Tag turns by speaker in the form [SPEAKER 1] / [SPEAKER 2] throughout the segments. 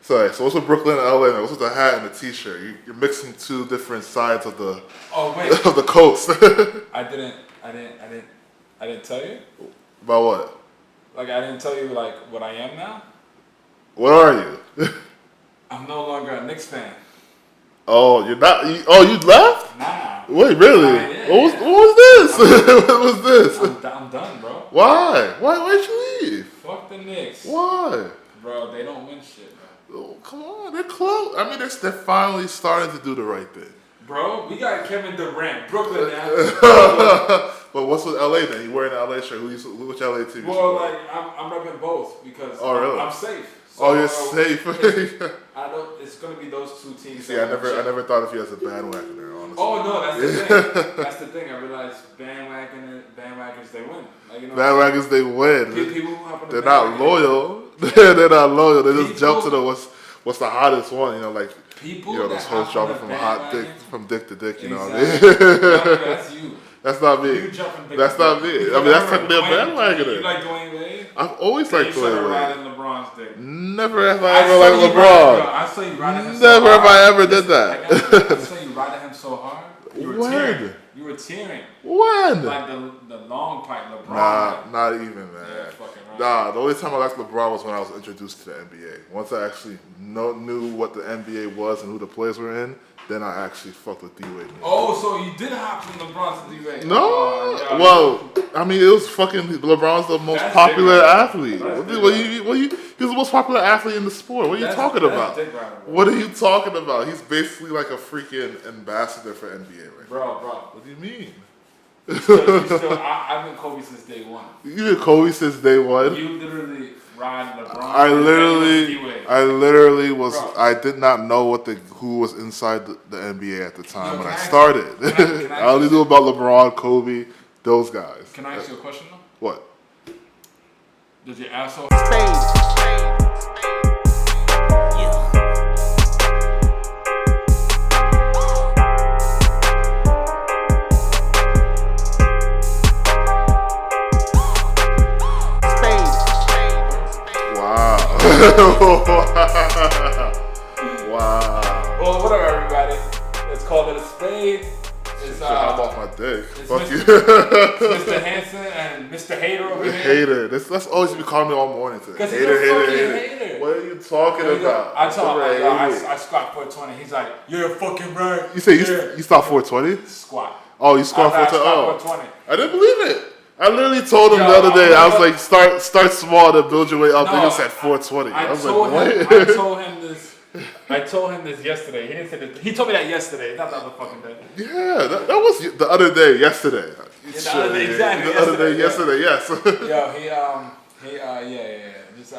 [SPEAKER 1] So what's with Brooklyn and LA? What's with the hat and the T-shirt? You're mixing two different sides of the of the coast.
[SPEAKER 2] I didn't tell you.
[SPEAKER 1] About what?
[SPEAKER 2] Like I didn't tell you like what I am now.
[SPEAKER 1] What are you?
[SPEAKER 2] I'm no longer a Knicks fan.
[SPEAKER 1] Oh, you're not. You left?
[SPEAKER 2] Nah.
[SPEAKER 1] Wait, really? What was this? What was this?
[SPEAKER 2] I'm done, bro.
[SPEAKER 1] Why? Why'd you leave?
[SPEAKER 2] Fuck the Knicks.
[SPEAKER 1] Why?
[SPEAKER 2] Bro, they don't win shit, bro.
[SPEAKER 1] Oh, come on, they're close. I mean, they're finally starting to do the right thing.
[SPEAKER 2] Bro, we got Kevin Durant, Brooklyn now.
[SPEAKER 1] But what's with LA then? You wearing an LA shirt? Which LA team?
[SPEAKER 2] Well, like I'm repping both because
[SPEAKER 1] really?
[SPEAKER 2] I'm safe. So,
[SPEAKER 1] you're safe.
[SPEAKER 2] I don't. It's gonna be those two teams.
[SPEAKER 1] See, I never thought of you as a bandwagoner, honestly.
[SPEAKER 2] Oh no, that's the thing. That's the thing. I realized bandwagons they win. Like, you know,
[SPEAKER 1] bandwagons they win.
[SPEAKER 2] People who hop on the
[SPEAKER 1] They're not loyal. They're not loyal. They just jump to the what's the hottest one. You know, like
[SPEAKER 2] people.
[SPEAKER 1] Those hoes jumping from dick to dick. You know what I mean?
[SPEAKER 2] That's you.
[SPEAKER 1] That's not me. That's not me. I mean, that's technically a bandwagoner.
[SPEAKER 2] You like Dwayne Wade?
[SPEAKER 1] I've always liked Dwayne Wade.
[SPEAKER 2] Riding LeBron's dick.
[SPEAKER 1] Never have I ever liked LeBron.
[SPEAKER 2] I saw you riding him.
[SPEAKER 1] Never have I ever did that.
[SPEAKER 2] I saw you riding him so hard. You were tearing. You were tearing.
[SPEAKER 1] When?
[SPEAKER 2] Like the long pipe LeBron.
[SPEAKER 1] Nah, not even, man.
[SPEAKER 2] Yeah, fucking right.
[SPEAKER 1] Nah, the only time I liked LeBron was when I was introduced to the NBA. Once I actually knew what the NBA was and who the players were in, then I actually fucked with D-Wade.
[SPEAKER 2] Oh, so you did hop from LeBron to D-Wade?
[SPEAKER 1] No. Well, I mean, it was fucking LeBron's the most popular athlete. He's the most popular athlete in the sport. What are you talking about? What are you talking about? He's basically like a freaking ambassador for NBA right
[SPEAKER 2] now. Bro.
[SPEAKER 1] What do you mean?
[SPEAKER 2] I've been Kobe since day one.
[SPEAKER 1] You've been Kobe since day one?
[SPEAKER 2] You literally ride LeBron.
[SPEAKER 1] I literally was. Bro. I did not know who was inside the NBA at the time when I started. I only knew about LeBron, Kobe, those guys.
[SPEAKER 2] Can I ask you a question though?
[SPEAKER 1] What?
[SPEAKER 2] Does your asshole
[SPEAKER 3] Spade.
[SPEAKER 1] Wow.
[SPEAKER 2] Well, whatever, everybody. Let's call it a spade.
[SPEAKER 1] It's I'm off my dick. Fuck you.
[SPEAKER 2] Mr. Hanson and Mr. Hater over here.
[SPEAKER 1] Hater. That's always be calling me all morning today. Hater. What are you talking about?
[SPEAKER 2] I told him I squat 420. He's like, you're fucking right.
[SPEAKER 1] You say you squat 420?
[SPEAKER 2] Squat.
[SPEAKER 1] Oh, you squat
[SPEAKER 2] 420.
[SPEAKER 1] I didn't believe it. I literally told him the other day, I was like, start small to build your way up. They just said 420. I was like, what?
[SPEAKER 2] I told him this yesterday. He didn't say this. He told me that yesterday, not the other fucking day.
[SPEAKER 1] Yeah, that was the other day, yesterday.
[SPEAKER 2] Exactly.
[SPEAKER 1] The other day, yesterday, yes.
[SPEAKER 2] Yo, just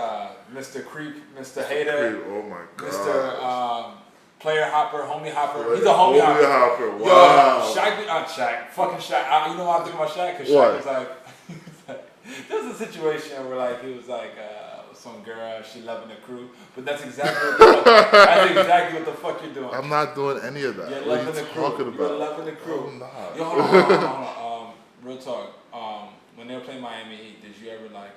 [SPEAKER 2] Mr. Creep, Mr. Hater.
[SPEAKER 1] Oh my god.
[SPEAKER 2] Mr. Player Hopper, Homie Hopper. He's a homie hopper.
[SPEAKER 1] Wow.
[SPEAKER 2] Yo, Shaq. Fucking Shaq. You know why I'm thinking about Shaq? Because Shaq was like, there's a situation where like he was like some girl, she loving the crew, but that's exactly what the fuck you're doing.
[SPEAKER 1] I'm not doing any of that.
[SPEAKER 2] You're loving the crew. You're loving the crew.
[SPEAKER 1] I'm not.
[SPEAKER 2] Yo, hold on. Real talk. When they were playing Miami Heat, did you ever like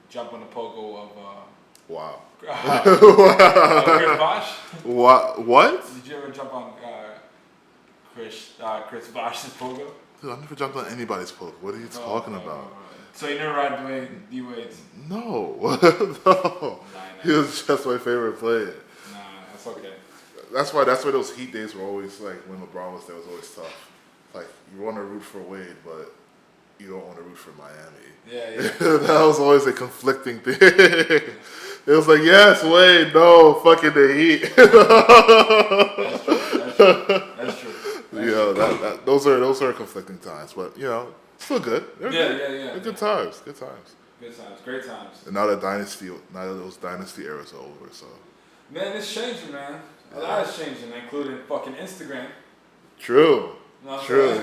[SPEAKER 2] jump on the pogo of
[SPEAKER 1] wow.
[SPEAKER 2] Chris Bosh?
[SPEAKER 1] What?
[SPEAKER 2] Did you ever jump on Chris Bosh's pogo?
[SPEAKER 1] Dude, I never jumped on anybody's pogo. What are you talking about?
[SPEAKER 2] So you never ride D-Wade's?
[SPEAKER 1] No. No. He was just my favorite player.
[SPEAKER 2] Nah, that's okay.
[SPEAKER 1] That's why those Heat days were always like, when LeBron was there, was always tough. Like, you want to root for Wade, but you don't want to root for Miami.
[SPEAKER 2] Yeah.
[SPEAKER 1] That was always a conflicting thing. It was like, yes, Wade, no, fucking the Heat.
[SPEAKER 2] That's true.
[SPEAKER 1] Those are conflicting times, but still good.
[SPEAKER 2] Yeah.
[SPEAKER 1] Good times.
[SPEAKER 2] Great times.
[SPEAKER 1] And now those dynasty eras are over. So.
[SPEAKER 2] Man, it's changing, man. A lot is changing, including fucking Instagram.
[SPEAKER 1] True. True.
[SPEAKER 2] I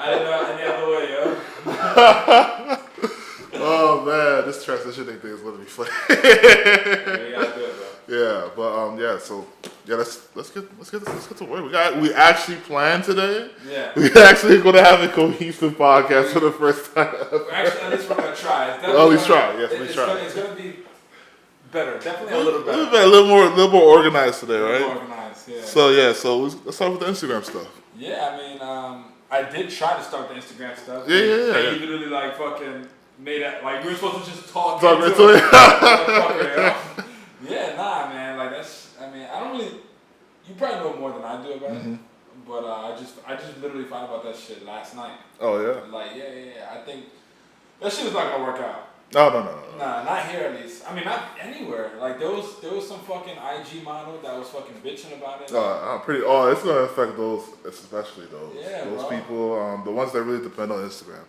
[SPEAKER 2] didn't know any other way, yo.
[SPEAKER 1] Oh man, this transitioning thing is gonna be funny.
[SPEAKER 2] Yeah, you gotta do it, bro.
[SPEAKER 1] Yeah, but so you gotta let's get to work. We actually planned today.
[SPEAKER 2] Yeah.
[SPEAKER 1] We actually going to have a cohesive podcast for the first time.
[SPEAKER 2] Actually, at least we're gonna try.
[SPEAKER 1] At least try. Yes, we try.
[SPEAKER 2] It's gonna be better. Definitely a little better.
[SPEAKER 1] A little more organized today, right?
[SPEAKER 2] More organized. Yeah.
[SPEAKER 1] So let's start with the Instagram stuff.
[SPEAKER 2] Yeah, I mean, I did try to start the Instagram stuff.
[SPEAKER 1] Yeah.
[SPEAKER 2] You literally like fucking made it like we were supposed to just talk. Yeah, nah, man. Like that's. I mean, I don't really. You probably know more than I do about it. But I just literally found about that shit last night.
[SPEAKER 1] Oh yeah.
[SPEAKER 2] Like yeah. I think that shit is not gonna work out.
[SPEAKER 1] No.
[SPEAKER 2] Nah, not here at least. I mean, not anywhere. Like there was some fucking IG model that was fucking bitching about it.
[SPEAKER 1] It's gonna affect those, especially those
[SPEAKER 2] bro.
[SPEAKER 1] people, the ones that really depend on Instagram,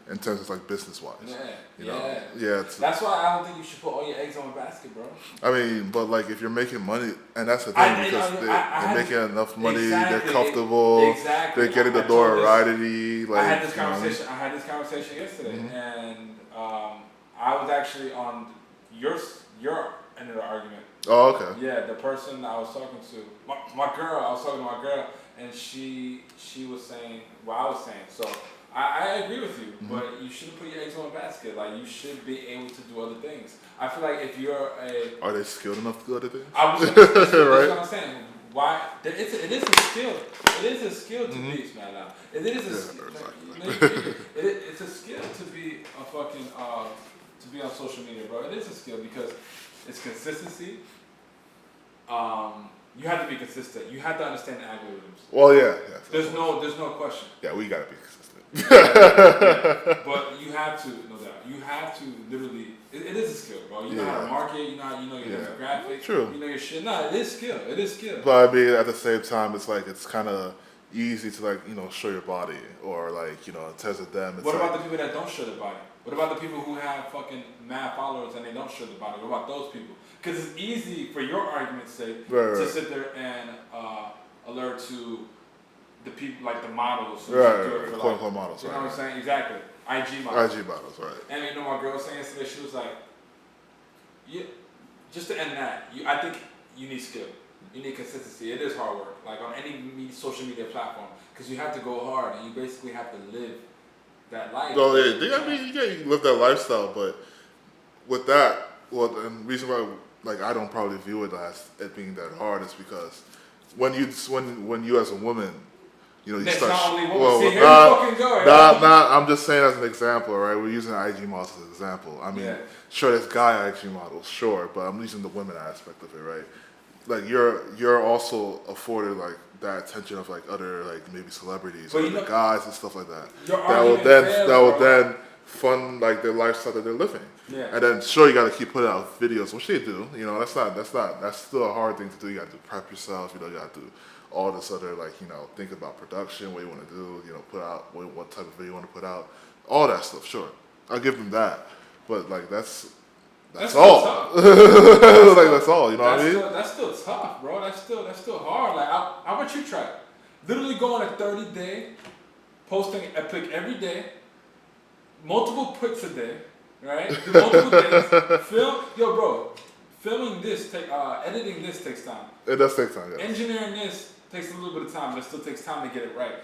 [SPEAKER 1] in terms of like business wise.
[SPEAKER 2] Yeah. That's why I don't think you should put all your eggs on a basket, bro.
[SPEAKER 1] I mean, but like if you're making money, and that's the thing because they're making enough money, they're comfortable, they're getting the notoriety. Like
[SPEAKER 2] I had this conversation. I had this conversation yesterday, and I was actually on your end of the argument.
[SPEAKER 1] Oh, okay.
[SPEAKER 2] Yeah, the person I was talking to, my girl. I was talking to my girl, and she was saying what I was saying. So I agree with you, but you shouldn't put your eggs in a basket. Like you should be able to do other things. I feel like if you're
[SPEAKER 1] are they skilled enough to do other things?
[SPEAKER 2] I was gonna say, that's what I'm saying. Why? It is a skill. It is a skill to be, man. Now it is a skill. It's a skill to be a fucking to be on social media, bro. It is a skill because it's consistency. You have to be consistent. You have to understand the algorithms.
[SPEAKER 1] Well, yeah.
[SPEAKER 2] There's no question.
[SPEAKER 1] Yeah, we gotta be consistent.
[SPEAKER 2] But you have to, no doubt. You have to literally. It is a skill, bro. You know how to market. You know your demographic.
[SPEAKER 1] True.
[SPEAKER 2] You know your shit. Nah, it is skill. It is skill.
[SPEAKER 1] But I mean, at the same time, it's like it's kind of easy to like show your body or like in terms of them. It's
[SPEAKER 2] what about the people that don't show their body? What about the people who have fucking mad followers and they don't show their body? What about those people? Because it's easy for your argument's sake to sit there and alert to the people like the models.
[SPEAKER 1] Right. Quote unquote models.
[SPEAKER 2] You know what I'm saying? Exactly. IG models.
[SPEAKER 1] IG models, right.
[SPEAKER 2] And my girl was saying yesterday, she was like, just to end that, I think you need skill. You need consistency. It is hard work, like on any social media platform, because you have to go hard and you basically have to live that life.
[SPEAKER 1] Well, I mean, you live that lifestyle, but with that, the reason why like I don't probably view it as it being that hard is because when you as a woman, you
[SPEAKER 2] that's
[SPEAKER 1] start.
[SPEAKER 2] Not only women. See, here you fucking go.
[SPEAKER 1] I'm just saying as an example, right? We're using IG models as an example. I mean, sure, there's guy IG models, sure, but I'm using the women aspect of it, right? Like you're also afforded like that attention of like other like maybe celebrities or the guys and stuff like that. That will then fund like their lifestyle that they're living.
[SPEAKER 2] Yeah.
[SPEAKER 1] And then sure you got to keep putting out videos, which they do. That's still a hard thing to do. You got to prep yourself. You got to do all this other like think about production, what you want to do. Put out what type of video you want to put out. All that stuff. Sure, I'll give them that. But like that's all. That's all. You know what I mean?
[SPEAKER 2] That's still tough, bro. That's still hard. Like, how about you try? Literally go on a 30-day, posting a pic every day, multiple pics a day, right? Do multiple things. Filming this editing this takes time.
[SPEAKER 1] It does take time. Yes.
[SPEAKER 2] Engineering this takes a little bit of time, but it still takes time to get it right.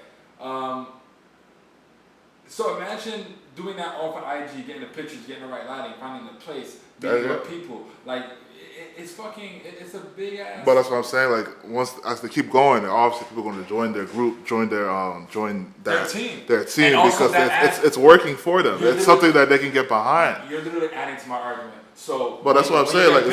[SPEAKER 2] So imagine doing that off of IG, getting the pictures, getting the right lighting, finding the place, being with people. Like, it's a big ass.
[SPEAKER 1] But that's what I'm saying. Like, as they keep going, obviously people are going to join their group, join their team because it's working for them. It's something that they can get behind.
[SPEAKER 2] You're literally adding to my argument. So,
[SPEAKER 1] but that's what I'm saying. Like,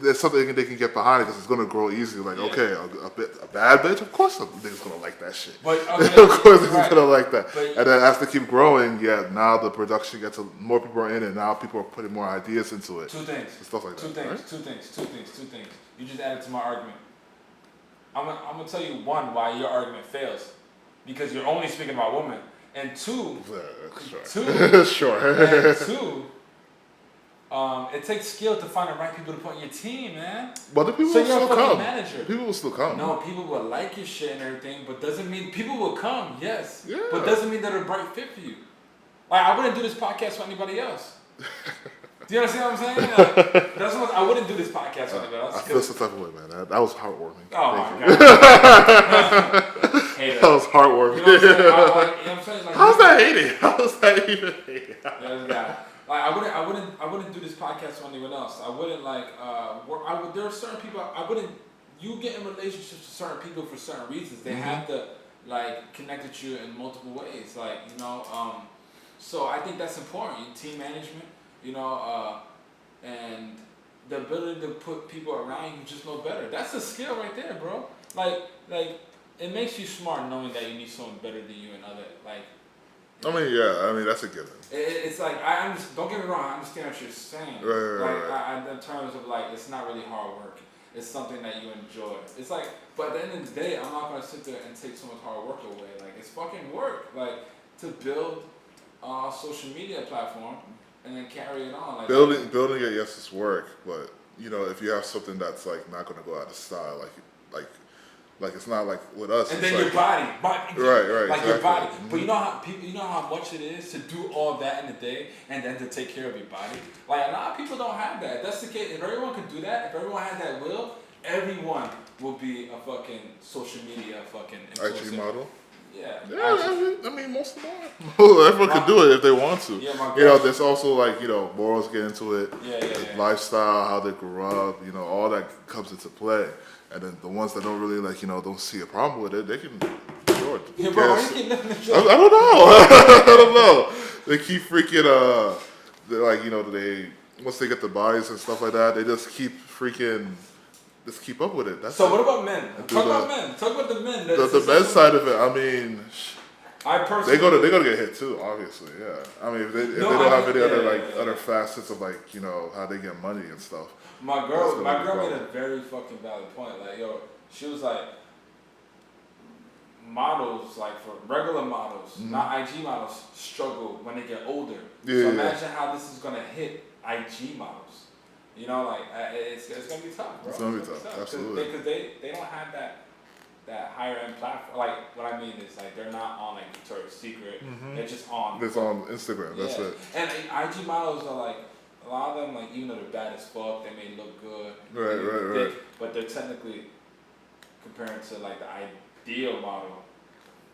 [SPEAKER 1] it's something they can get behind because it's going to grow easily. Like, okay, a bad bitch, of course, niggas going to like that shit.
[SPEAKER 2] But
[SPEAKER 1] of course, niggas going to like that. And then as they keep growing, now the production gets more people are in it. Now people are putting more ideas into it.
[SPEAKER 2] Two things.
[SPEAKER 1] And stuff like
[SPEAKER 2] Two
[SPEAKER 1] that.
[SPEAKER 2] things. You just added to my argument. I'm gonna tell you one why your argument fails, because you're only speaking about women, and two. Sure. It takes skill to find the right people to put on your team, man.
[SPEAKER 1] But the people will still come.
[SPEAKER 2] Manager.
[SPEAKER 1] People will still come.
[SPEAKER 2] No, people will like your shit and everything, but doesn't mean people will come. Yes.
[SPEAKER 1] Yeah.
[SPEAKER 2] But doesn't mean they're a bright fit for you. Like, I wouldn't do this podcast for anybody else. Do you understand what I'm saying? Like, that's what I wouldn't do this podcast with anybody else.
[SPEAKER 1] I feel some type of way, man. That was heartwarming.
[SPEAKER 2] Oh my god.
[SPEAKER 1] That was heartwarming.
[SPEAKER 2] You know what I'm saying? You know what I'm saying? Like,
[SPEAKER 1] how's that hating? How's that even hating?
[SPEAKER 2] Like I wouldn't do this podcast with anyone else. I wouldn't like there are certain people I wouldn't. You get in relationships with certain people for certain reasons. They have to like connect with you in multiple ways. Like so I think that's important. Team management, and the ability to put people around you who just know better. That's a skill right there, bro. Like it makes you smart knowing that you need someone better than you and other like.
[SPEAKER 1] I mean that's a given.
[SPEAKER 2] It's like don't get me wrong. I understand what you're saying.
[SPEAKER 1] Right.
[SPEAKER 2] In terms of like, it's not really hard work. It's something that you enjoy. It's like, but at the end of the day, I'm not gonna sit there and take someone's hard work away. Like it's fucking work. Like to build a social media platform and then carry it on. Like
[SPEAKER 1] building it, yes, it's work. But if you have something that's like not gonna go out of style, like it's not like with us.
[SPEAKER 2] And then
[SPEAKER 1] like,
[SPEAKER 2] your body,
[SPEAKER 1] right,
[SPEAKER 2] like
[SPEAKER 1] exactly.
[SPEAKER 2] your body. But you know how much it is to do all that in a day and then to take care of your body. Like a lot of people don't have that. If that's the case. If everyone could do that, if everyone had that will, everyone will be a fucking social media fucking influencer.
[SPEAKER 1] IG model.
[SPEAKER 2] Yeah.
[SPEAKER 1] I mean, most of them. Everyone can do it if they want to.
[SPEAKER 2] Yeah,
[SPEAKER 1] there's also like morals get into it.
[SPEAKER 2] Yeah.
[SPEAKER 1] Lifestyle, how they grew up, all that comes into play. And then the ones that don't really don't see a problem with it, they can. Sure,
[SPEAKER 2] yeah, bro, why you keep lifting the show?
[SPEAKER 1] I don't know. I don't know. They keep freaking. They're like they once they get the bodies and stuff like that, they just keep freaking. Just keep up with it. That's
[SPEAKER 2] so what about men? Talk about men. Talk about the men.
[SPEAKER 1] The men's side of it. I mean,
[SPEAKER 2] I personally
[SPEAKER 1] they gonna get hit too. Obviously, yeah. I mean, if they don't have any other facets of how they get money and stuff.
[SPEAKER 2] My girl made a very fucking valid point. Like, she was like, models, like for regular models, not IG models, struggle when they get older.
[SPEAKER 1] Yeah,
[SPEAKER 2] so imagine how this is gonna hit IG models. It's gonna be tough, bro.
[SPEAKER 1] It's gonna be tough. Absolutely.
[SPEAKER 2] Because they don't have that higher end platform. Like what I mean is like they're not on like Victoria's Secret. They're just on.
[SPEAKER 1] It's on Instagram. That's it.
[SPEAKER 2] And IG models are like. A lot of them, like, even though they're bad as fuck, they may look good.
[SPEAKER 1] Right.
[SPEAKER 2] But they're technically, comparing to, like, the ideal model,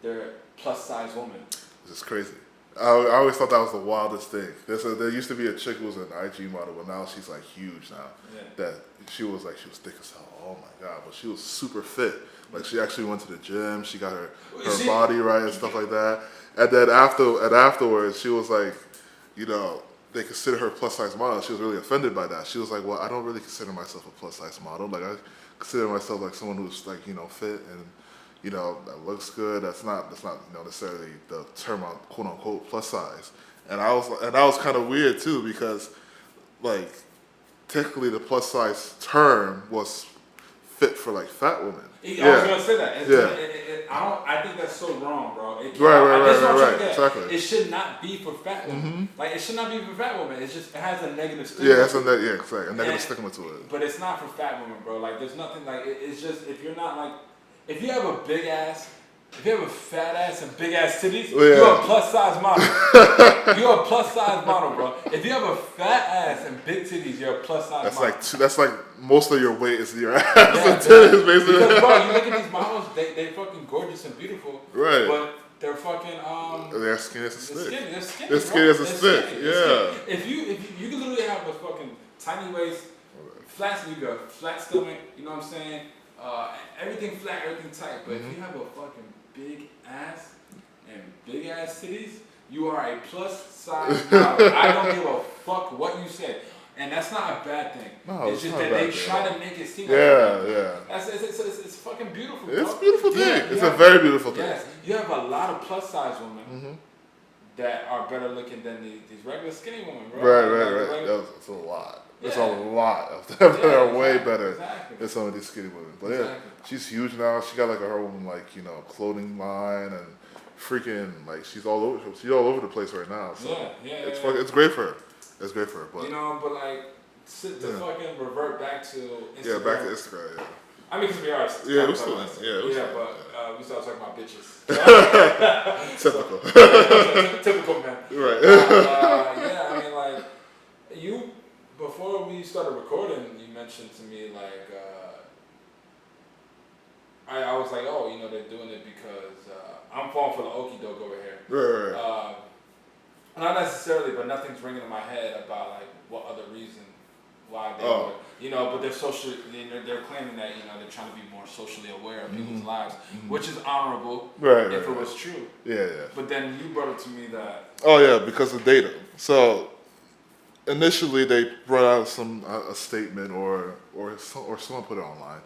[SPEAKER 2] they're plus-size women.
[SPEAKER 1] This is crazy. I always thought that was the wildest thing. There used to be a chick who was an IG model, but now she's, like, huge now. Yeah. That she was thick as hell. Oh, my God. But she was super fit. Like, she actually went to the gym. She got her body right and stuff like that. And then afterwards, she was like, they consider her a plus-size model. She was really offended by that. She was like, well, I don't really consider myself a plus-size model. Like, I consider myself like someone who's like, fit and, that looks good. That's not necessarily the term on quote-unquote plus-size. And I was kind of weird too because, like, technically the plus-size term was fit for like fat women.
[SPEAKER 2] I was gonna say that. I think that's so wrong, bro.
[SPEAKER 1] Right. Exactly.
[SPEAKER 2] It should not be for fat women. Like it should not be for fat women. It has a negative stigma.
[SPEAKER 1] Yeah, exactly. A negative stigma to it.
[SPEAKER 2] But it's not for fat women, bro. Like there's nothing like it's just if you're not like if you have a big ass. If you have a fat ass and big ass titties, you're a plus size model. You're a plus size model, bro. If you have a fat ass and big titties, you're a plus size model.
[SPEAKER 1] That's like most of your weight is your ass and titties, basically.
[SPEAKER 2] Because bro, you look at these models, they fucking gorgeous and beautiful.
[SPEAKER 1] Right.
[SPEAKER 2] But they're fucking
[SPEAKER 1] They're skinny as a stick.
[SPEAKER 2] They're skinny
[SPEAKER 1] as a stick. Yeah.
[SPEAKER 2] If you can literally have a fucking tiny waist, flat stomach, you know what I'm saying? Everything flat, everything tight. But if you have a fucking big ass and big ass titties, you are a plus size model. I don't give a fuck what you say. And that's not a bad thing.
[SPEAKER 1] No,
[SPEAKER 2] it's just that they try to make it seem like it's fucking beautiful.
[SPEAKER 1] It's a beautiful thing. It's a very beautiful thing.
[SPEAKER 2] Yes, you have a lot of plus size women that are better looking than these regular skinny women, bro.
[SPEAKER 1] Right. That's a lot. There's a lot of them that are way better than some of these skinny women. But she's huge now. She got like her own clothing line and freaking she's all over the place right now. So it's great for her. It's great for her. But
[SPEAKER 2] to fucking revert back to Instagram.
[SPEAKER 1] Yeah, back to Instagram. Yeah.
[SPEAKER 2] I mean, because we are.
[SPEAKER 1] Yeah, we're still.
[SPEAKER 2] But we started talking about bitches.
[SPEAKER 1] Typical.
[SPEAKER 2] Typical man.
[SPEAKER 1] Right.
[SPEAKER 2] I mean, you started recording, you mentioned to me like I was like, oh, you know, they're doing it because I'm falling for the okie doke over here.
[SPEAKER 1] Right.
[SPEAKER 2] Not necessarily, but nothing's ringing in my head about like what other reason why they would, you know. But they're claiming that, you know, they're trying to be more socially aware of people's lives, which is honorable.
[SPEAKER 1] Right.
[SPEAKER 2] If it was true.
[SPEAKER 1] Yeah.
[SPEAKER 2] But then you brought it to me that.
[SPEAKER 1] Oh yeah, because of data. So initially they brought out a statement or someone put it online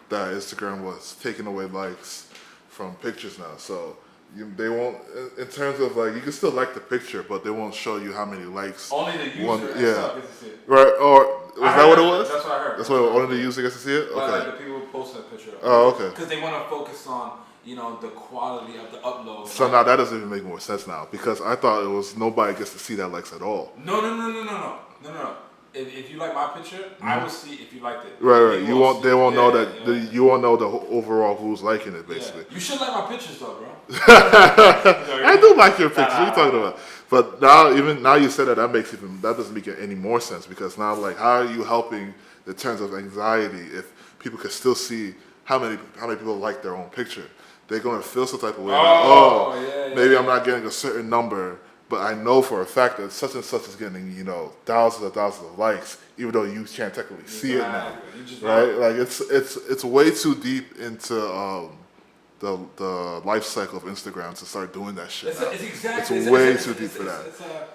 [SPEAKER 1] that Instagram was taking away likes from pictures now. So they won't, in terms of like, you can still like the picture, but they won't show you how many likes.
[SPEAKER 2] Only the user gets to see it.
[SPEAKER 1] Right, or was that what it was?
[SPEAKER 2] That's what I heard.
[SPEAKER 1] That's what only the user gets to see it? Okay.
[SPEAKER 2] Like the people who posted a picture.
[SPEAKER 1] Oh, okay.
[SPEAKER 2] Because they want to focus on, you know, the quality of the upload.
[SPEAKER 1] So now that doesn't even make more sense now, because I thought it was nobody gets to see that likes at all.
[SPEAKER 2] No. If you like my picture, I will see if you liked it.
[SPEAKER 1] Right. You won't. They won't know that. You won't know the overall who's liking it. Basically.
[SPEAKER 2] You should like my pictures though, bro.
[SPEAKER 1] I do like your pictures. What are you talking about? But now you said that that doesn't make any more sense, because now, like, how are you helping in terms of anxiety if people can still see how many people like their own picture? They're gonna feel some type of way. Maybe I'm not getting a certain number, but I know for a fact that such and such is getting, you know, thousands of likes, even though you can't technically see it now, right? Like it's way too deep into the life cycle of Instagram to start doing that shit. It's way too deep for that.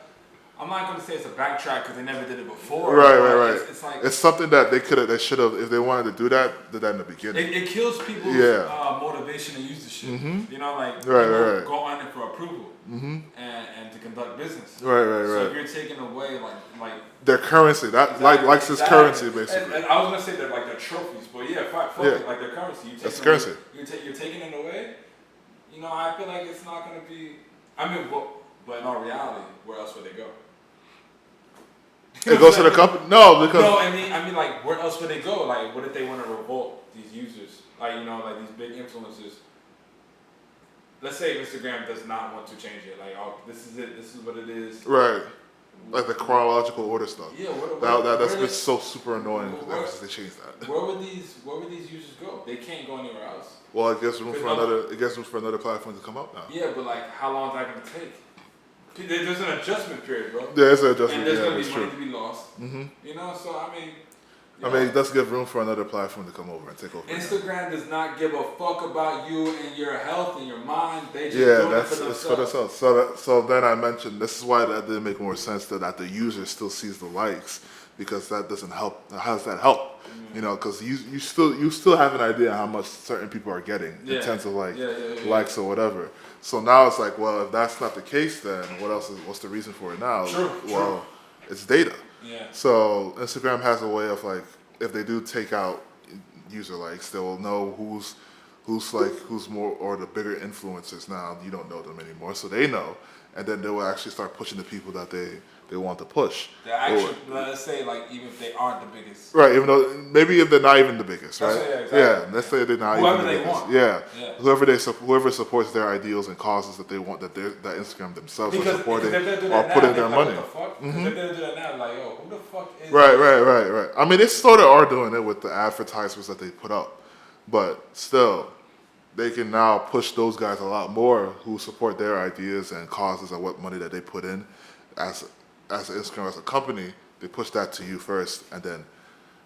[SPEAKER 2] I'm not going to say it's a backtrack because they never did it before.
[SPEAKER 1] Right.
[SPEAKER 2] It's like,
[SPEAKER 1] it's something that they should have, if they wanted to do that, did that in the beginning.
[SPEAKER 2] It kills people's motivation to use the shit. You know, like
[SPEAKER 1] right.
[SPEAKER 2] go on it for approval and to conduct business.
[SPEAKER 1] Right.
[SPEAKER 2] So if you're taking away like
[SPEAKER 1] their currency, likes is currency basically.
[SPEAKER 2] And I was gonna say that like their trophies, but fuck it, like their currency.
[SPEAKER 1] That's currency.
[SPEAKER 2] You're taking it away. You know, I feel like it's not gonna be. I mean, but in all reality, where else would they go?
[SPEAKER 1] It goes to the company? No, because...
[SPEAKER 2] No, I mean, like, where else would they go? Like, what if they want to revolt these users? Like, you know, like, these big influencers. Let's say Instagram does not want to change it. Like, oh, this is it. This is what it is.
[SPEAKER 1] Right. Like the chronological order stuff.
[SPEAKER 2] Yeah,
[SPEAKER 1] that's been so super annoying ever since they changed that.
[SPEAKER 2] Where would these users go? They can't go anywhere else.
[SPEAKER 1] Well, it gives room for another platform to come up now.
[SPEAKER 2] Yeah, but, like, how long is that going to take? There's an adjustment period, bro.
[SPEAKER 1] Yeah, it's an adjustment.
[SPEAKER 2] And there's going to be money to be lost. You know, so I mean...
[SPEAKER 1] it does give room for another platform to come over and take over.
[SPEAKER 2] Instagram does not give a fuck about you and your health and your mind. They just do it for themselves.
[SPEAKER 1] So then I mentioned, this is why that didn't make more sense that the user still sees the likes, because that doesn't help. How does that help? You know, because you still have an idea how much certain people are getting in terms of likes or whatever. So now it's like, well, if that's not the case, then what's the reason for it now? True. It's data.
[SPEAKER 2] Yeah.
[SPEAKER 1] So Instagram has a way of, like, if they do take out user likes, they will know who's more, or the bigger influencers now. You don't know them anymore, so they know, and then they will actually start pushing the people that they want to push.
[SPEAKER 2] Let's say, like, even if they aren't the biggest.
[SPEAKER 1] Right, even though maybe if they're not even the biggest, right?
[SPEAKER 2] Exactly.
[SPEAKER 1] Yeah, let's say they're not even the biggest.
[SPEAKER 2] Want.
[SPEAKER 1] Yeah. Whoever supports their ideals and causes that they want, that Instagram themselves are supporting or putting their money.
[SPEAKER 2] What the fuck? If they're gonna do that now, like, yo, who the fuck is?
[SPEAKER 1] Right. I mean, they sort of are doing it with the advertisements that they put up, but still, they can now push those guys a lot more who support their ideas and causes and what money that they put in as Instagram, as a company. They push that to you first, and then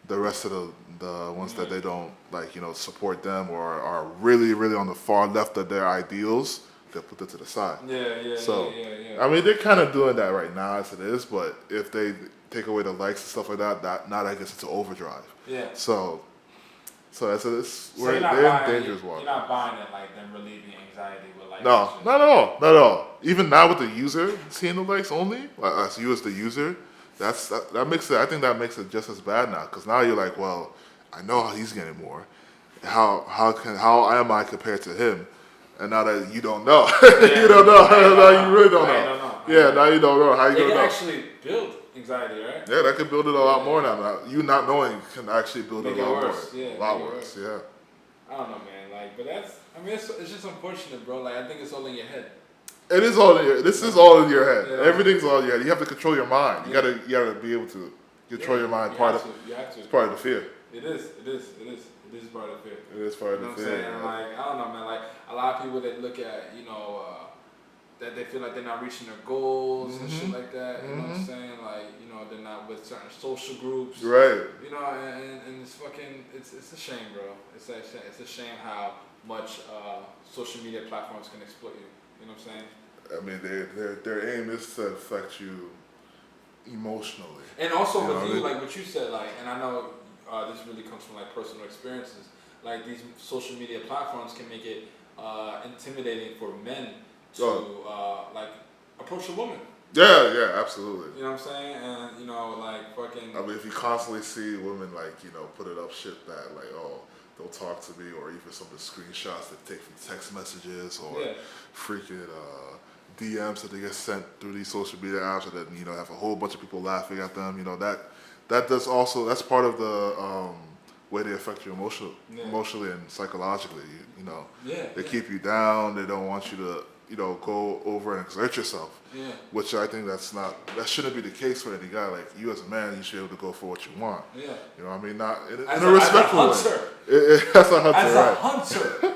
[SPEAKER 1] the rest of the ones that they don't, like, you know, support them or are really, really on the far left of their ideals, they'll put that to the side. Yeah. I mean, they're kind of doing that right now as it is, but if they take away the likes and stuff like that, now that gets into overdrive.
[SPEAKER 2] Yeah.
[SPEAKER 1] So they're in dangerous water.
[SPEAKER 2] You're not buying it like them relieving anxiety with like.
[SPEAKER 1] No, not at all. Even now with the user seeing the likes only, like as you as the user, that makes it. I think that makes it just as bad now, because now you're like, well, I know how he's getting more. How am I compared to him? And now that you don't know, you don't know. Now you really don't know. Now you don't know how you gonna know.
[SPEAKER 2] It can actually build anxiety, right?
[SPEAKER 1] Yeah, that could build it a lot more now. You not knowing can actually build it a lot worse.
[SPEAKER 2] Yeah,
[SPEAKER 1] a lot worse. Yeah.
[SPEAKER 2] I don't know, man. Like, but it's just unfortunate, bro. Like, I think it's all in your head.
[SPEAKER 1] It is all in your. This is all in your head. Yeah. Everything's all in your head. You have to control your mind. You gotta be able to. You control your mind.
[SPEAKER 2] You have to.
[SPEAKER 1] It's part of the fear.
[SPEAKER 2] It is part of the fear.
[SPEAKER 1] It is part of the fear.
[SPEAKER 2] You know what I'm saying? And like, I don't know, man. Like, a lot of people that look at, that they feel like they're not reaching their goals and shit like that. You know what I'm saying? Like, they're not with certain social groups.
[SPEAKER 1] Right.
[SPEAKER 2] And it's fucking, it's a shame, bro. It's a shame how much social media platforms can exploit you. You know what I'm saying?
[SPEAKER 1] I mean, their aim is to affect you emotionally.
[SPEAKER 2] And also with you, like what you said, like, and I know this really comes from like personal experiences. Like these social media platforms can make it intimidating for men to like approach a woman.
[SPEAKER 1] Yeah, absolutely.
[SPEAKER 2] You know what I'm saying? And like fucking.
[SPEAKER 1] I mean, if you constantly see women like put it up shit that like don't talk to me, or even some of the screenshots that take from text messages or freaking DMs that they get sent through these social media apps, and then have a whole bunch of people laughing at them. That does also, that's part of the way they affect you emotionally and psychologically. They keep you down. They don't want you to go over and exert yourself. Yeah. Which I think that shouldn't be the case for any guy. Like you as a man, you should be able to go for what you want. Yeah. You know what I mean? Not in a respectful way. As a hunter.
[SPEAKER 2] As a hunter.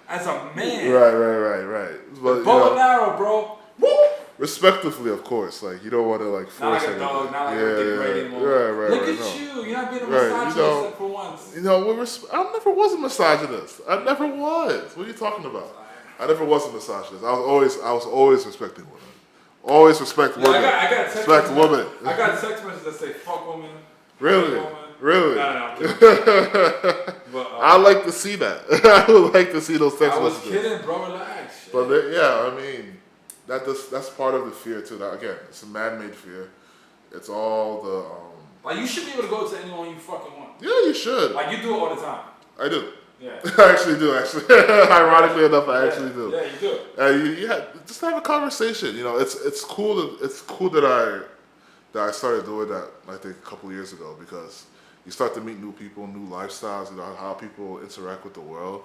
[SPEAKER 2] As a man.
[SPEAKER 1] Right. But,
[SPEAKER 2] bow and arrow, bro. Woo!
[SPEAKER 1] Respectively, of course. Like you don't want to like force
[SPEAKER 2] it. Not like a dog. Not like a dick right anymore.
[SPEAKER 1] Right.
[SPEAKER 2] Look at you. You're not being a misogynist for once.
[SPEAKER 1] I never was a misogynist. I never was. What are you talking about? I never was a misogynist. I was always respecting women. Always respect women.
[SPEAKER 2] I got a text
[SPEAKER 1] respect women.
[SPEAKER 2] I got a text message that say "fuck women."
[SPEAKER 1] Really?
[SPEAKER 2] Woman.
[SPEAKER 1] Really?
[SPEAKER 2] No.
[SPEAKER 1] But, I like to see that. I would like to see those text messages.
[SPEAKER 2] I was kidding, bro. Relax.
[SPEAKER 1] But I mean, that's part of the fear too. That again, it's a man-made fear. It's all the.
[SPEAKER 2] Like you should be able to go to anyone you fucking want.
[SPEAKER 1] Yeah, you should.
[SPEAKER 2] Like you do it all the time.
[SPEAKER 1] I do.
[SPEAKER 2] Yeah.
[SPEAKER 1] I actually do. Ironically enough, I actually do.
[SPEAKER 2] Yeah, you do.
[SPEAKER 1] Just have a conversation. It's cool. It's cool that I started doing that. I think a couple of years ago, because you start to meet new people, new lifestyles, how people interact with the world,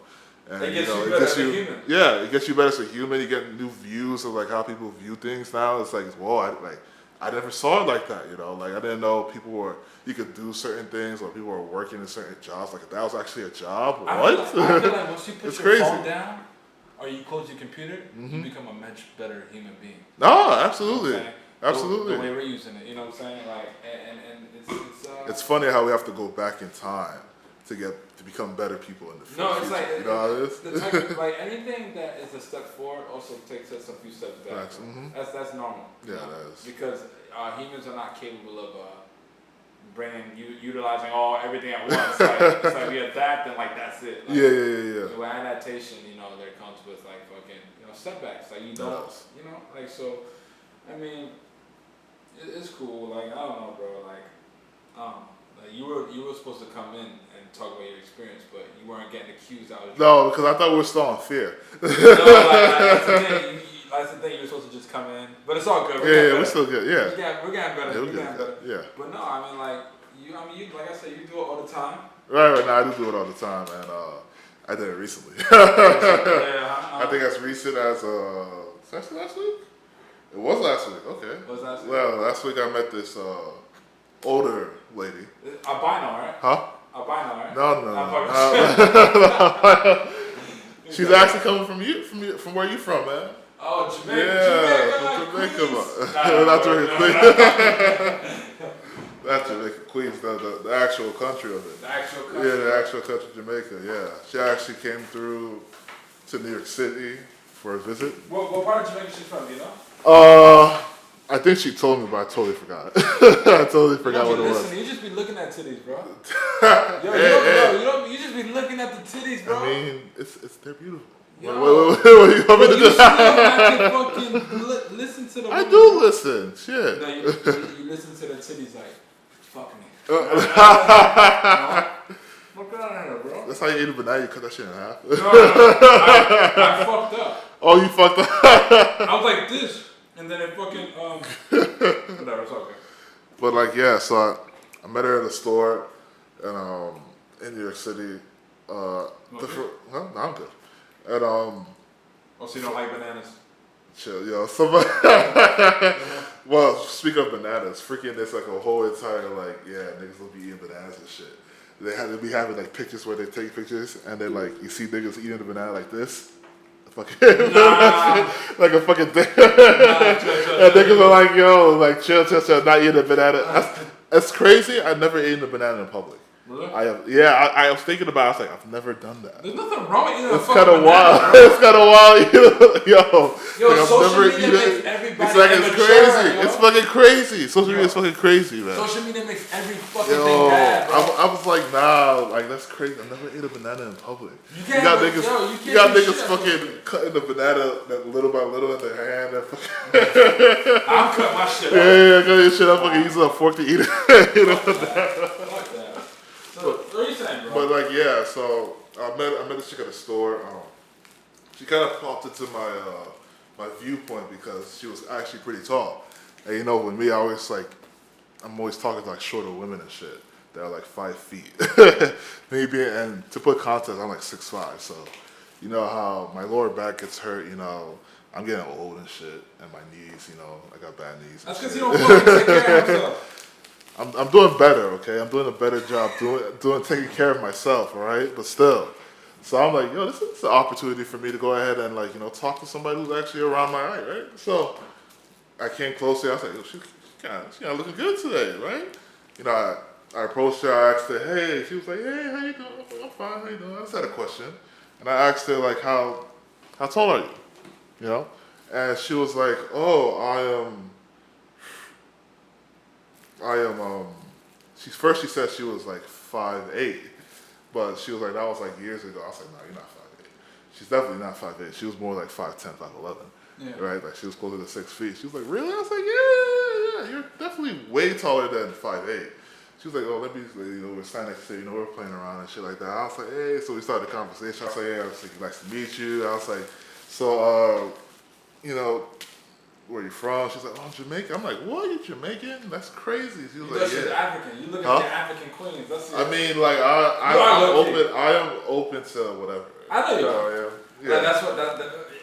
[SPEAKER 1] and
[SPEAKER 2] it gets you better as a human.
[SPEAKER 1] Yeah, it gets you better as a human. You get new views of like how people view things now. It's like, whoa, I never saw it like that. Like I didn't know you could do certain things, or people were working in certain jobs. Like that was actually a job. What?
[SPEAKER 2] I feel like once you put
[SPEAKER 1] it's
[SPEAKER 2] your
[SPEAKER 1] crazy.
[SPEAKER 2] phone down, or you close your computer, you become a much better human being.
[SPEAKER 1] No, absolutely.
[SPEAKER 2] You know
[SPEAKER 1] Absolutely.
[SPEAKER 2] The way we're using it, you know what I'm saying? Like, and
[SPEAKER 1] it's funny how we have to go back in time to become better people in the future.
[SPEAKER 2] No, it's like
[SPEAKER 1] how it is?
[SPEAKER 2] The type of, like anything that is a step forward also takes us a few steps back. That's normal.
[SPEAKER 1] Yeah, that is.
[SPEAKER 2] Because humans are not capable of utilizing everything at once. It's like we adapt and like that's it. Like,
[SPEAKER 1] yeah.
[SPEAKER 2] With adaptation, there comes with like fucking setbacks. Like you don't, like so. I mean, it's cool. Like I don't know, bro. Like you were supposed to come in and talk about your experience, but you weren't getting the cues out.
[SPEAKER 1] No, because I thought we were still on fear.
[SPEAKER 2] No, that's the thing. You were supposed to just come in, but it's all good.
[SPEAKER 1] We're still good. Yeah,
[SPEAKER 2] we're getting better.
[SPEAKER 1] We're getting better. Yeah.
[SPEAKER 2] But no, I mean, like you, like I said, you do it all the time.
[SPEAKER 1] Right. Now I do it all the time, and I did it recently. I think as recent as last week. It was last week. Okay.
[SPEAKER 2] Was last week?
[SPEAKER 1] Well, last week I met this older lady.
[SPEAKER 2] Albino, right?
[SPEAKER 1] Huh?
[SPEAKER 2] Albino, right?
[SPEAKER 1] No. She's actually coming from where you from, man.
[SPEAKER 2] Oh, Jamaica.
[SPEAKER 1] Yeah, Not Jamaica, Queens, the actual country of it.
[SPEAKER 2] The actual country.
[SPEAKER 1] Yeah, the actual country, Jamaica. Yeah, she actually came through to New York City for a visit.
[SPEAKER 2] What part of Jamaica she's from? Do you know?
[SPEAKER 1] I think she told me, but I totally forgot. I totally forgot what it was.
[SPEAKER 2] You just be looking at titties, bro. You just be looking at the titties, bro.
[SPEAKER 1] I mean, they're beautiful. What you want me to do?
[SPEAKER 2] You fucking listen to the.
[SPEAKER 1] I do listen. Shit.
[SPEAKER 2] No, you listen to the titties like, fuck me. Look at her, bro.
[SPEAKER 1] That's how you eat a banana. You cut that shit in half.
[SPEAKER 2] No, I fucked up.
[SPEAKER 1] Oh, you fucked up.
[SPEAKER 2] I was like this. And then it fucking, whatever, it's okay.
[SPEAKER 1] But like, yeah, so I met her at a store in New York City.
[SPEAKER 2] No,
[SPEAKER 1] I'm good. And
[SPEAKER 2] so you don't like bananas?
[SPEAKER 1] Chill, yo. Somebody. Well, speaking of bananas, freaking there's like a whole entire like niggas will be eating bananas and shit. They be having like pictures where they take pictures and then like you see niggas eating the banana like this. Fucking like a fucking thing. And niggas are like, yo, like chill, not eating a banana. That's crazy. I've never eaten a banana in public.
[SPEAKER 2] Really?
[SPEAKER 1] I was thinking about it. I was like, I've never done that.
[SPEAKER 2] There's nothing wrong with eating
[SPEAKER 1] It's kind of wild. It's kind of wild. Yo, like
[SPEAKER 2] social media makes everybody
[SPEAKER 1] it's crazy. It's fucking crazy. Social media is fucking crazy, man.
[SPEAKER 2] Social media makes every fucking thing bad, bro.
[SPEAKER 1] I was like, nah, like that's crazy. I never ate a banana in public.
[SPEAKER 2] You got
[SPEAKER 1] niggas fucking cutting the banana little by little in their hand. And
[SPEAKER 2] I'm cutting my shit up.
[SPEAKER 1] Yeah, cut your shit up. Fucking using a fork to eat it.
[SPEAKER 2] Fuck that. So, what are you saying, bro?
[SPEAKER 1] But like, so I met this chick at a store. She kind of popped into my viewpoint because she was actually pretty tall. And you know, with me, I'm always talking to like shorter women and shit. They're like 5 feet. Maybe, and to put context, I'm like 6'5". So, you know how my lower back gets hurt, you know, I'm getting old and shit. And my knees, you know, I got bad knees.
[SPEAKER 2] That's because you don't fucking take care of yourself.
[SPEAKER 1] I'm doing better, okay? I'm doing a better job taking care of myself, all right? But still. So I'm like, yo, this is an opportunity for me to go ahead and like, you know, talk to somebody who's actually around my height, right? So I came closer. I was like, yo, she's kind of looking good today, right? You know, I approached her. I asked her, hey. She was like, hey, how you doing? I'm fine. How you doing? I just had a question, and I asked her like, how tall are you? You know, and she was like, oh, she said she was like 5'8", but she was like, that was like years ago. I was like, no, you're not 5'8". She's definitely not 5'8". She was more like 5'10", 5'11". Yeah. Right? Like she was closer to 6 feet. She was like, really? I was like, yeah, you're definitely way taller than 5'8". She was like, oh, let me, you know, we're standing next to, you know, we're playing around and shit like that. I was like, hey, so we started the conversation. I was like, yeah, I was like, nice to meet you. I was like, so, you know, where you from? She's like, oh, Jamaica. I'm like, what? You Jamaican? That's crazy. She was like,
[SPEAKER 2] she's African. You look at the African queens. That's it.
[SPEAKER 1] I mean, like, I am open to whatever.
[SPEAKER 2] I know you are.
[SPEAKER 1] Yeah.
[SPEAKER 2] Like, that's what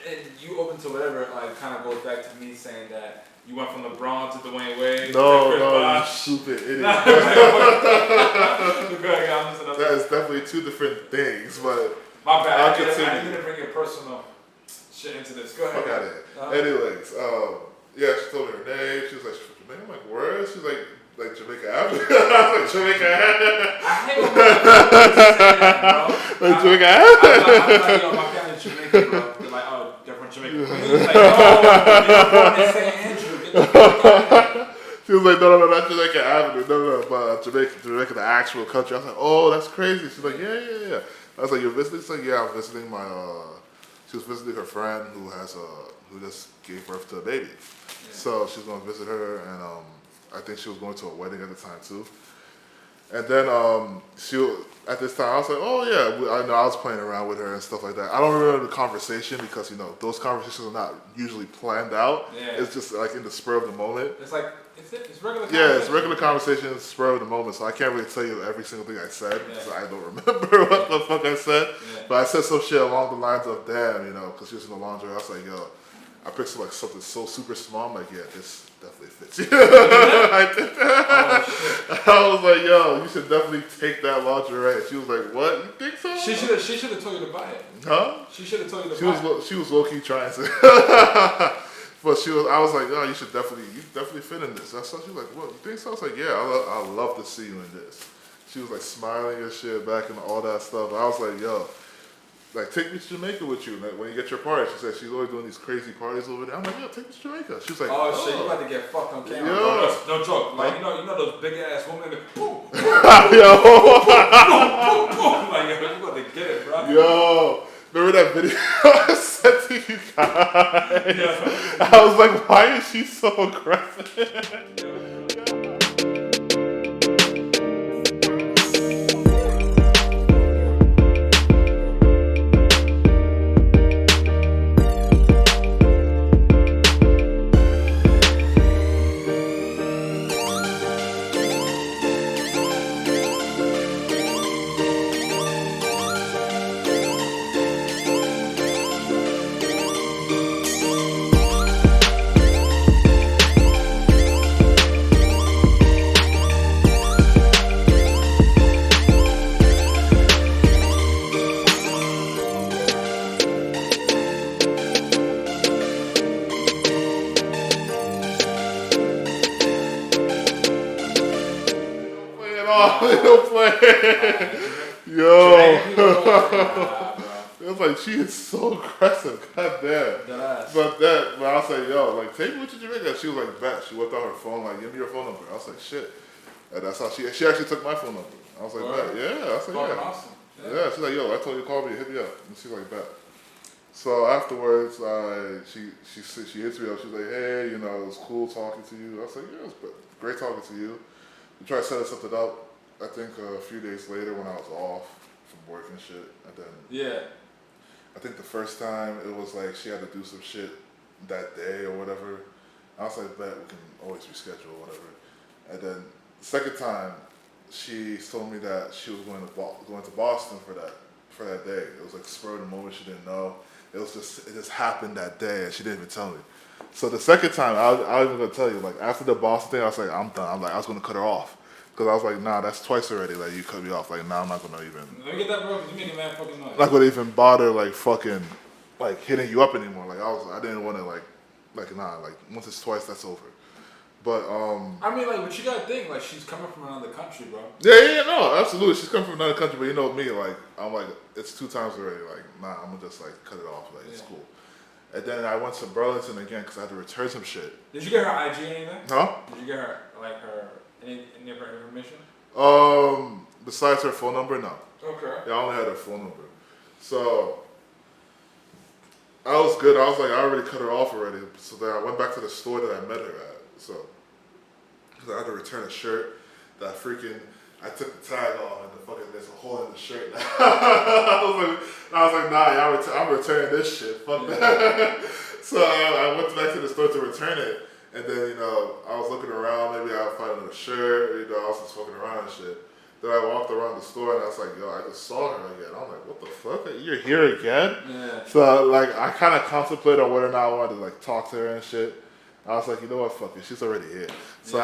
[SPEAKER 2] and you open to whatever. Like, kind of goes back to me saying that you went from LeBron to Dwayne Wade.
[SPEAKER 1] No, you stupid idiot. That is definitely two different things, but
[SPEAKER 2] my bad. I didn't bring your personal shit into this. Go ahead.
[SPEAKER 1] Fuck out of it. Anyways, she told me her name. She was like, she's from Jamaica. I'm like, where? She's like Jamaica Avenue. I was like, Jamaica Avenue.
[SPEAKER 2] I hate when people say that, bro.
[SPEAKER 1] Like Jamaica Avenue.
[SPEAKER 2] I'm like, yo, my family's Jamaican, bro. They're like, oh, they're from Jamaica. He's like, no, they're born in St. Andrew.
[SPEAKER 1] She was like, no, not Jamaica Avenue. No, but Jamaica, the actual country. I was like, oh, that's crazy. She's like, yeah. I was like, you're visiting? She's like, yeah, I'm visiting she was visiting her friend who just gave birth to a baby. Yeah. So she's going to visit her, and I think she was going to a wedding at the time too. And then at this time, I was like, oh yeah, I know I was playing around with her and stuff like that. I don't remember the conversation because, you know, those conversations are not usually planned out. Yeah. It's just like in the spur of the moment.
[SPEAKER 2] It's like, it's regular conversation.
[SPEAKER 1] Yeah, it's regular conversation, spur of the moment. So I can't really tell you every single thing I said because I don't remember what the fuck I said. Yeah. But I said some shit along the lines of, damn, you know, because she was in the laundry. I was like, yo, I picked something so super small. I'm like, yeah, this definitely fits you. I was like, yo, you should definitely take that lingerie. She was like, what? You think so?
[SPEAKER 2] She should have told you to buy it.
[SPEAKER 1] Huh?
[SPEAKER 2] She should have told you to buy it.
[SPEAKER 1] She was low-key trying to. But I was like, oh, you definitely fit in this. So she was like, what, you think so? I was like, yeah, I love to see you in this. She was like smiling and shit back and all that stuff. I was like, yo, like, take me to Jamaica with you. Like, when you get your party, she said she's always doing these crazy parties over there. I'm like, yo, take me to Jamaica. She was like,
[SPEAKER 2] oh shit, you about to get fucked on camera.
[SPEAKER 1] Yo.
[SPEAKER 2] No joke. Like, you know those big ass women that boom, like, yo, you about to get it, bro.
[SPEAKER 1] Yo, remember that video I sent to you guys? Yeah. I was like, why is she so aggressive? Oh, don't play. Yo. It was like, she is so aggressive. God damn. But I was like, yo, like, take me with you to Jamaica. She was like, bet. She whipped out her phone, like, give me your phone number. I was like, shit. And that's how she actually took my phone number. I was like, bet. Yeah. I was like, yeah.
[SPEAKER 2] Awesome.
[SPEAKER 1] Yeah. She's like, yo, I told you to call me, hit me up. And she's like, bet. So afterwards, she hits me up. She's like, hey, you know, it was cool talking to you. I was like, yeah, it was great talking to you. We tried setting something up, I think a few days later when I was off from work and shit. And then I think the first time it was like she had to do some shit that day or whatever. I was like, bet, we can always reschedule or whatever. And then the second time, she told me that she was going to Boston for that day. It was like spur of the moment. She didn't know. It just happened that day, and she didn't even tell me. So the second time, I was even gonna tell you, like after the Boston thing, I was like, I'm done. I was gonna cut her off. Because I was like, nah, that's twice already. Like, you cut me off. Like, nah, I'm not going to even...
[SPEAKER 2] Let me get that, bro, because you making mad fucking noise.
[SPEAKER 1] I'm not going to even bother, like, fucking, like, hitting you up anymore. Like, I didn't want to, like, nah, like, once it's twice, that's over. But,
[SPEAKER 2] I mean, like, but you got to think, like, she's coming from another country, bro.
[SPEAKER 1] Yeah, no, absolutely. She's coming from another country, but you know me, like, I'm like, it's 2 times already. Like, nah, I'm going to just, like, cut it off. Like, it's cool. And then I went to Burlington again because I had to return some shit.
[SPEAKER 2] Did you get her IG anything?
[SPEAKER 1] Huh?
[SPEAKER 2] Did you get her, like, any of her information?
[SPEAKER 1] Besides her phone number, no.
[SPEAKER 2] Okay.
[SPEAKER 1] Yeah, I only had her phone number. So, I was good. I was like, I already cut her off already. So then I went back to the store that I met her at. So, because I had to return a shirt that freaking, I took the tag off and there's a hole in the shirt now. I was like, nah, I'm returning this shit. Fuck that. So I went back to the store to return it. And then, you know, I was looking around, maybe I'll find another shirt, you know, I was just fucking around and shit. Then I walked around the store and I was like, yo, I just saw her again. I'm like, what the fuck? You're here again?
[SPEAKER 2] Yeah.
[SPEAKER 1] So, like, I kind of contemplated on whether or not I wanted to, like, talk to her and shit. I was like, you know what, fuck it, she's already here. So,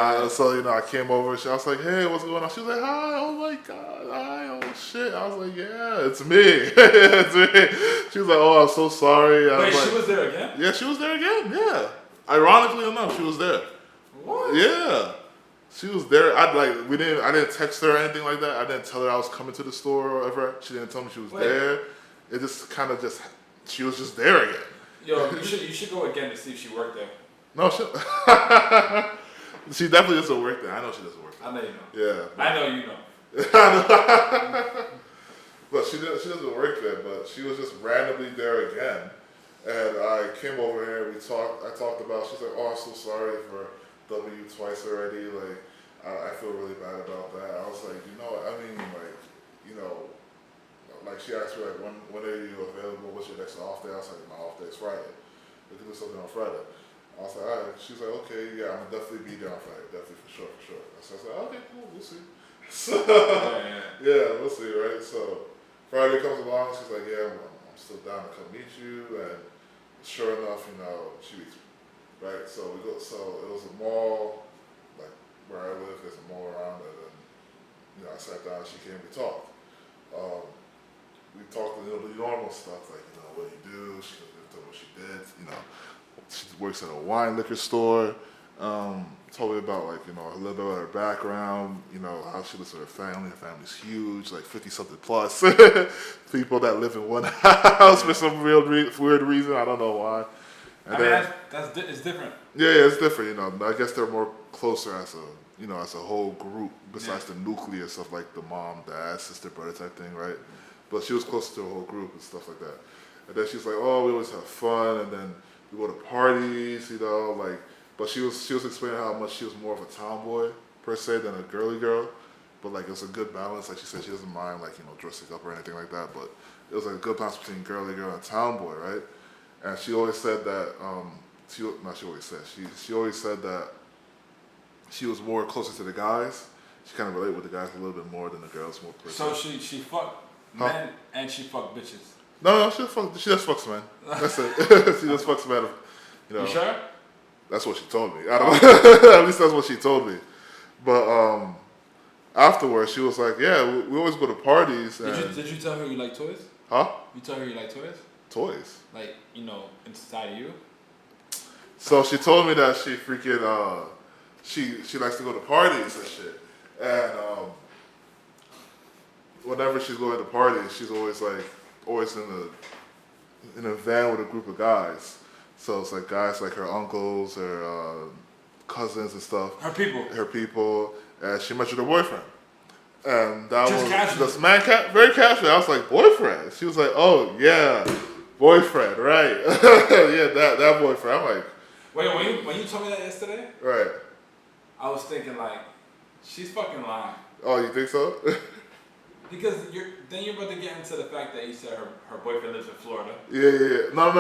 [SPEAKER 1] you know, I came over and I was like, hey, what's going on? She was like, hi, oh my God, hi, oh shit. I was like, yeah, it's me. It's me. She was like, oh, I'm so sorry.
[SPEAKER 2] Wait, she was there again?
[SPEAKER 1] Yeah, she was there again, yeah. Ironically enough, she was there.
[SPEAKER 2] What?
[SPEAKER 1] Yeah. She was there. I didn't text her or anything like that. I didn't tell her I was coming to the store or whatever. She didn't tell me she was there. It just kind of she was just there again.
[SPEAKER 2] Yo, you should go again to see if she worked there.
[SPEAKER 1] No, she definitely doesn't work there. I know she doesn't work there.
[SPEAKER 2] I know you know.
[SPEAKER 1] Yeah.
[SPEAKER 2] I know you know.
[SPEAKER 1] But she doesn't work there, but she was just randomly there again. And I came over here, I talked about, she's like, oh, I'm so sorry for W twice already. Like, I feel really bad about that. I was like, you know, I mean, like, you know, like she asked me, like, when are you available? What's your next off day? I was like, my off day is Friday. We can do something on Friday. I was like, all right. She's like, okay, yeah, I'm gonna definitely be there on Friday. Definitely, for sure. So I was like, okay, cool, we'll see. So, yeah, we'll see, right? So, Friday comes along, she's like, yeah, I'm still down to come meet you, and sure enough, you know, she meets me, right? So it was a mall, like where I live, there's a mall around it, and, you know, I sat down, she came, we talked. We talked, you know, the normal stuff, like, you know, what do you do? She told me what she did, you know. She works at a wine liquor store. Told me about, like, you know, a little bit about her background, you know, how she lives with her family. Her family's huge, like 50-something plus people that live in one house for some real weird reason. I don't know why. And
[SPEAKER 2] it's different.
[SPEAKER 1] Yeah, it's different, you know. I guess they're more closer as a whole group besides the nuclear stuff, like the mom, dad, sister, brother type thing, right? But she was close to a whole group and stuff like that. And then she's like, oh, we always have fun, and then we go to parties, you know, like. But she was explaining how much she was more of a tomboy per se than a girly girl, but like it was a good balance. Like she said, she doesn't mind like, you know, dressing up or anything like that. But it was like a good balance between girly girl and tomboy, right? And she always said that she always said that she was more closer to the guys. She kind of related with the guys a little bit more than the girls more. Per se.
[SPEAKER 2] So she fucked men and she fucked bitches.
[SPEAKER 1] No, she just fucks men. That's it. She just fucks men. You know.
[SPEAKER 2] You sure?
[SPEAKER 1] That's what she told me. I don't know. At least that's what she told me. But afterwards, she was like, yeah, we always go to parties. And
[SPEAKER 2] Did you tell her you like toys?
[SPEAKER 1] Huh?
[SPEAKER 2] You tell her you like toys?
[SPEAKER 1] Toys?
[SPEAKER 2] Like, you know, inside of you?
[SPEAKER 1] So she told me that she freaking, she likes to go to parties and shit. And whenever she's going to parties, she's always in a van with a group of guys. So it's like guys like her uncles, her cousins and stuff. Her people. And she mentioned her boyfriend. And that
[SPEAKER 2] just
[SPEAKER 1] was
[SPEAKER 2] casual.
[SPEAKER 1] just very casual. I was like, boyfriend? She was like, oh yeah, boyfriend, right. Yeah, that boyfriend. I'm like,
[SPEAKER 2] wait, when you told me that yesterday,
[SPEAKER 1] right.
[SPEAKER 2] I was thinking like, she's fucking lying.
[SPEAKER 1] Oh, you think so?
[SPEAKER 2] Because then you're about to get into the fact that you said her boyfriend lives in Florida.
[SPEAKER 1] Yeah. No.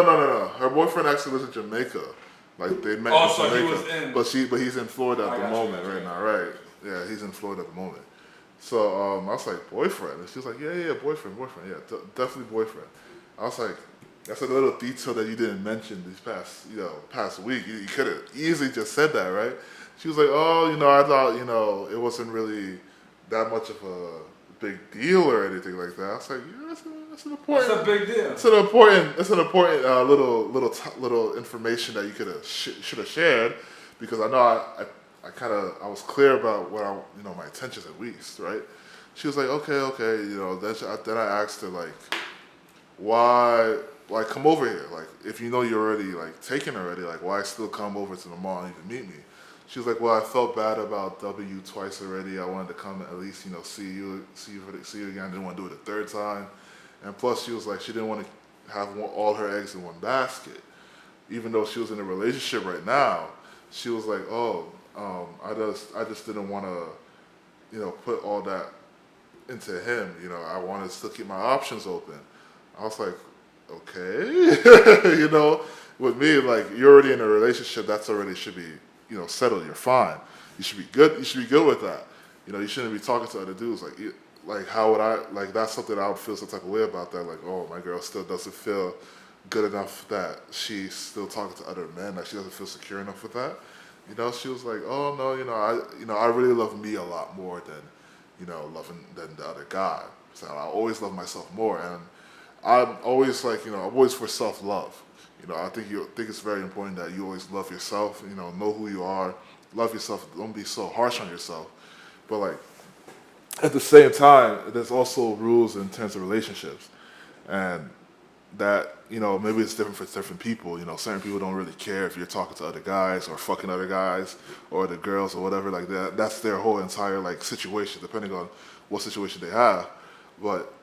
[SPEAKER 1] Her boyfriend actually lives in Jamaica. Like they met in
[SPEAKER 2] so
[SPEAKER 1] Jamaica.
[SPEAKER 2] he was in.
[SPEAKER 1] But he's in Florida at the moment right now, right? Yeah, he's in Florida at the moment. So I was like, boyfriend? And she was like, yeah, boyfriend. Yeah, definitely boyfriend. I was like, that's a little detail that you didn't mention this past week. You could have easily just said that, right? She was like, oh, I thought, it wasn't really that much of a big deal or anything like that. I was like, yeah, that's an important.
[SPEAKER 2] That's a big deal.
[SPEAKER 1] It's an important little information that you could have should have shared, because I know I was clear about what my intentions at least, right? She was like, okay, Then I asked her like, why come over here? Like, if you know you're already like taken already, like why still come over to the mall and even meet me? She was like, well, I felt bad about W twice already. I wanted to come at least, see you again. I didn't want to do it a third time. And plus, she was like, she didn't want to have all her eggs in one basket. Even though she was in a relationship right now, she was like, I just didn't want to, put all that into him. I wanted to still keep my options open. I was like, okay. With me, like, you're already in a relationship, that's already should be, settled. You're fine. You should be good. You should be good with that. You shouldn't be talking to other dudes. Like how would I, like, that's something I would feel some type of way about that. Like, oh, my girl still doesn't feel good enough that she's still talking to other men. Like, she doesn't feel secure enough with that. She was like, oh no, I really love me a lot more than, loving than the other guy. So I always love myself more, and I'm always like, I'm always for self-love. I think it's very important that you always love yourself. Know who you are, love yourself. Don't be so harsh on yourself. But like, at the same time, there's also rules in terms of relationships, and that maybe it's different for different people. Certain people don't really care if you're talking to other guys or fucking other guys or the girls or whatever like that. That's their whole entire like situation, depending on what situation they have. But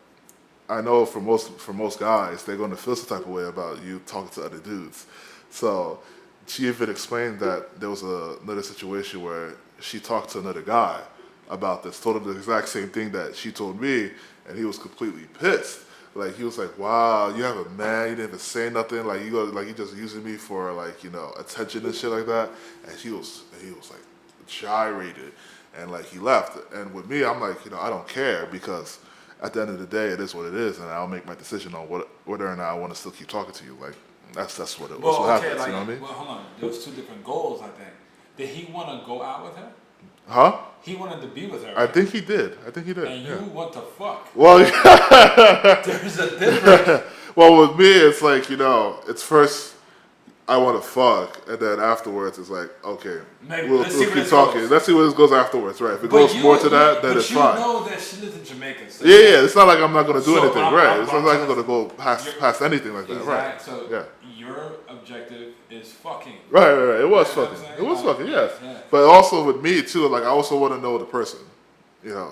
[SPEAKER 1] I know for most guys, they're going to feel some type of way about you talking to other dudes. So she even explained that there was another situation where she talked to another guy about this, told him the exact same thing that she told me, and he was completely pissed. Like, he was like, wow, you have a man, you didn't even say nothing, like you just using me for like, attention and shit like that. And he was like gyrated, and like he left. And with me, I'm like, I don't care, because at the end of the day, it is what it is, and I'll make my decision on whether or not I want to still keep talking to you. Like, that's what it was.
[SPEAKER 2] Well,
[SPEAKER 1] What
[SPEAKER 2] okay,
[SPEAKER 1] happens,
[SPEAKER 2] like,
[SPEAKER 1] you know what I mean?
[SPEAKER 2] well, hold on. There was two different goals, I think. Did he want to go out with her?
[SPEAKER 1] Huh?
[SPEAKER 2] He wanted to be with her.
[SPEAKER 1] I think he did.
[SPEAKER 2] And you want to fuck.
[SPEAKER 1] Well,
[SPEAKER 2] there's a difference.
[SPEAKER 1] Well, with me, it's like, it's first I want to fuck, and then afterwards it's like, okay, we'll keep talking. Let's see where this goes afterwards, right? If it goes more to that, then it's fine.
[SPEAKER 2] But you know that she lives in Jamaica. So
[SPEAKER 1] yeah. It's not like I'm not going to do anything, right? It's not like I'm going to go past anything like that, right?
[SPEAKER 2] So
[SPEAKER 1] yeah.
[SPEAKER 2] Your objective is fucking.
[SPEAKER 1] Right. It was fucking. It was fucking, yes. Yeah. But also with me, too, like, I also want to know the person.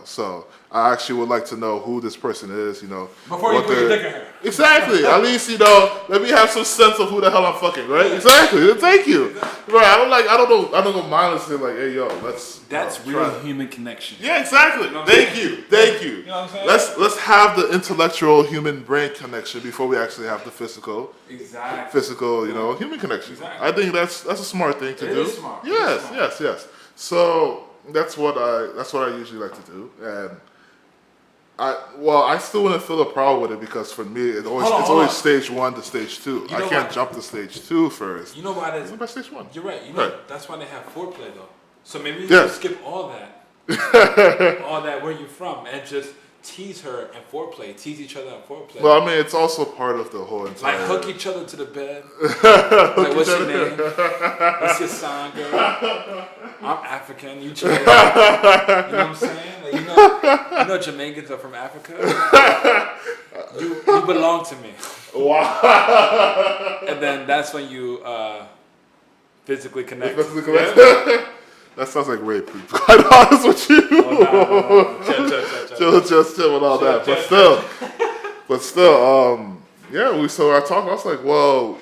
[SPEAKER 1] So I actually would like to know who this person is,
[SPEAKER 2] Before you put your dick in her.
[SPEAKER 1] Exactly. At least, let me have some sense of who the hell I'm fucking, right? Exactly. Thank you. Right. I don't go mindlessly like, hey, yo, let's.
[SPEAKER 2] That's real human connection.
[SPEAKER 1] Yeah, exactly. Thank you. You know what I'm saying? Let's have the intellectual human brain connection before we actually have the physical.
[SPEAKER 2] Exactly.
[SPEAKER 1] Human connection.
[SPEAKER 2] Exactly.
[SPEAKER 1] I think that's a smart thing to do.
[SPEAKER 2] It is smart.
[SPEAKER 1] Yes. So that's what I usually like to do, and I still wouldn't feel a problem with it, because for me it's always stage 1 to stage 2. I can't jump to stage 2 first.
[SPEAKER 2] You know why that's
[SPEAKER 1] by stage 1.
[SPEAKER 2] You're right. That's why they have foreplay though. So maybe you can skip all that, all that where you from, and just tease her and foreplay, tease each other and foreplay.
[SPEAKER 1] Well, I mean, it's also part of the whole entire.
[SPEAKER 2] Like hook each other to the bed. Like, what's your name? What's your sign, girl? I'm African. You Chinese. You know what I'm saying? Like, you know Jamaicans are from Africa. You belong to me.
[SPEAKER 1] Wow.
[SPEAKER 2] And then that's when you physically connect.
[SPEAKER 1] Yeah. That sounds like rape. To be quite honest with you.
[SPEAKER 2] Oh, no.
[SPEAKER 1] Chill with all that. But still, yeah. So I talked. I was like, well,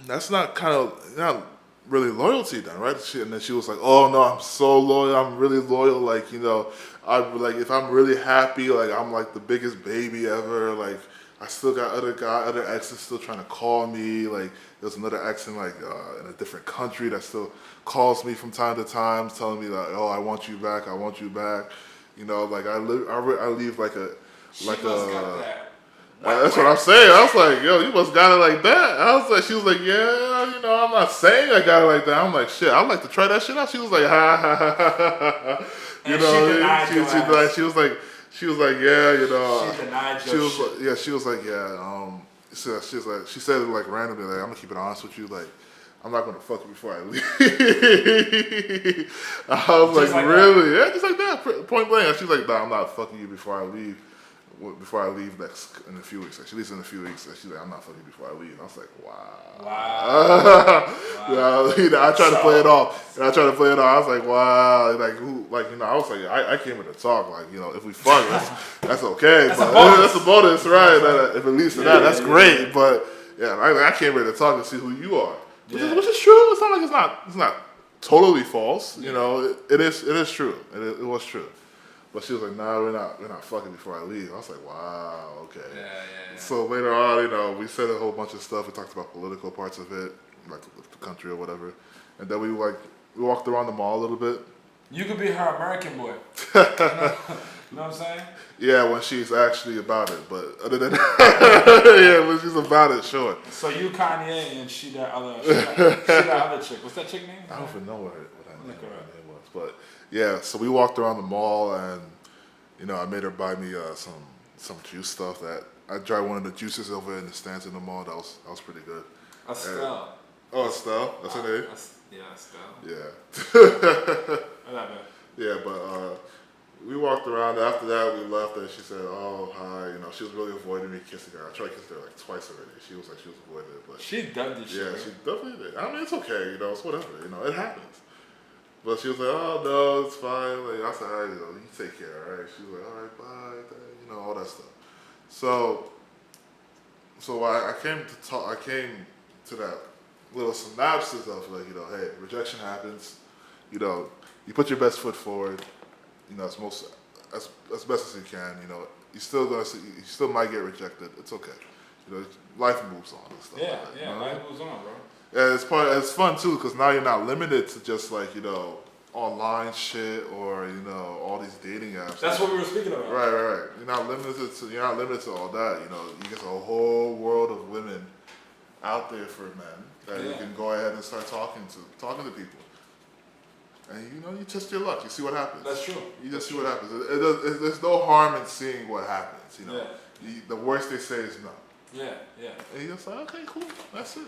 [SPEAKER 1] that's not not really loyalty then, right? And then she was like, oh no, I'm so loyal. I'm really loyal. Like I like if I'm really happy, like I'm like the biggest baby ever. Like I still got other exes still trying to call me. Like there's another ex in in a different country that still calls me from time to time, telling me like, oh, I want you back. I want you back. Like I leave like a
[SPEAKER 2] She must got that.
[SPEAKER 1] that's what I'm saying. I was like, yo, you must got it like that. I was like, she was like, yeah, I'm not saying I got it like that. I'm like, shit, I'd like to try that shit out. She was like, ha ha ha ha ha.
[SPEAKER 2] She denied
[SPEAKER 1] she was like, yeah,
[SPEAKER 2] She denied your shit.
[SPEAKER 1] she was like, yeah, she said it like randomly, like, I'm gonna keep it honest with you, like, I'm not gonna fuck you before I leave. I was like, really? That? Yeah, just like that, point blank. She's like, nah, I'm not fucking you before I leave. Before I leave in a few weeks. Like, she leaves in a few weeks. And she's like, I'm not fucking before I leave. I was like, wow. I tried to play it off. I was like, wow. Like, who? Like, I was like, I came here to talk. Like, if we fuck, that's okay. That's a bonus, right? If it leads to that, that's great. But yeah, I came here to talk and see who you are, which is true. It's not like it's not totally false. It is true. It was true. But she was like, nah, we're not fucking before I leave. I was like, wow, okay.
[SPEAKER 2] Yeah.
[SPEAKER 1] So later on, we said a whole bunch of stuff. We talked about political parts of it, like the country or whatever. And then we walked around the mall a little bit.
[SPEAKER 2] You could be her American boy. You know what I'm saying?
[SPEAKER 1] Yeah, when she's actually about it. But other than that, yeah, when she's about it, sure.
[SPEAKER 2] So you Kanye and she that other chick. What's that chick name?
[SPEAKER 1] I don't even know what her name was. But yeah, so we walked around the mall and I made her buy me some juice stuff that I tried one of the juices over in the stands in the mall. That was pretty good.
[SPEAKER 2] Estelle.
[SPEAKER 1] Estelle. That's her name?
[SPEAKER 2] Yeah, Estelle.
[SPEAKER 1] Yeah.
[SPEAKER 2] Whatever.
[SPEAKER 1] Yeah, but we walked around. After that, we left, and she said, "Oh, hi." She was really avoiding me kissing her. I tried to kiss her like twice already. She was avoiding it, but
[SPEAKER 2] she dubbed it.
[SPEAKER 1] Yeah, she definitely did. I mean, it's okay. It's whatever. It happens. But she was like, "Oh no, it's fine." Like I said, "All right, you take care, all right?" She was like, "All right, bye." All that stuff. So I came to talk. I came to that little synopsis of like, hey, rejection happens. You put your best foot forward. As best as you can. You still might get rejected. It's okay. Life moves on and stuff.
[SPEAKER 2] Yeah, life moves on, bro.
[SPEAKER 1] Yeah, it's fun too because now you're not limited to just like online shit or all these dating apps.
[SPEAKER 2] That's what we were speaking about.
[SPEAKER 1] Right. You're not limited to all that. You get a whole world of women out there for men that you can go ahead and start talking to people. And you test your luck. You see what happens.
[SPEAKER 2] That's true.
[SPEAKER 1] You just see what happens. There's no harm in seeing what happens. The worst they say is no.
[SPEAKER 2] Yeah.
[SPEAKER 1] And you're just like, okay, cool. That's it.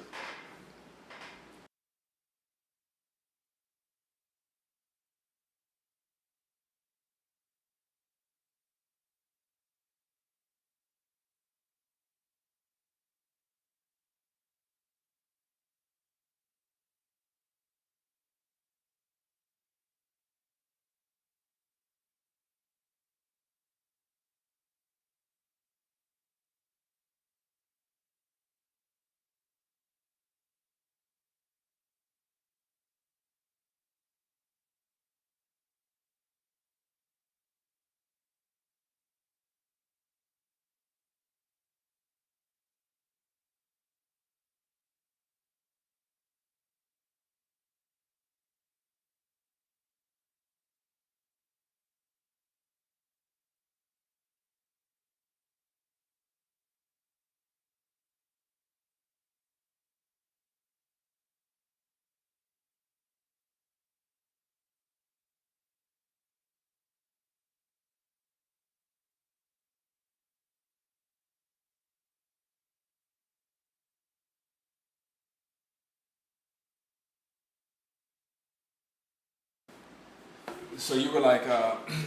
[SPEAKER 2] So you were like,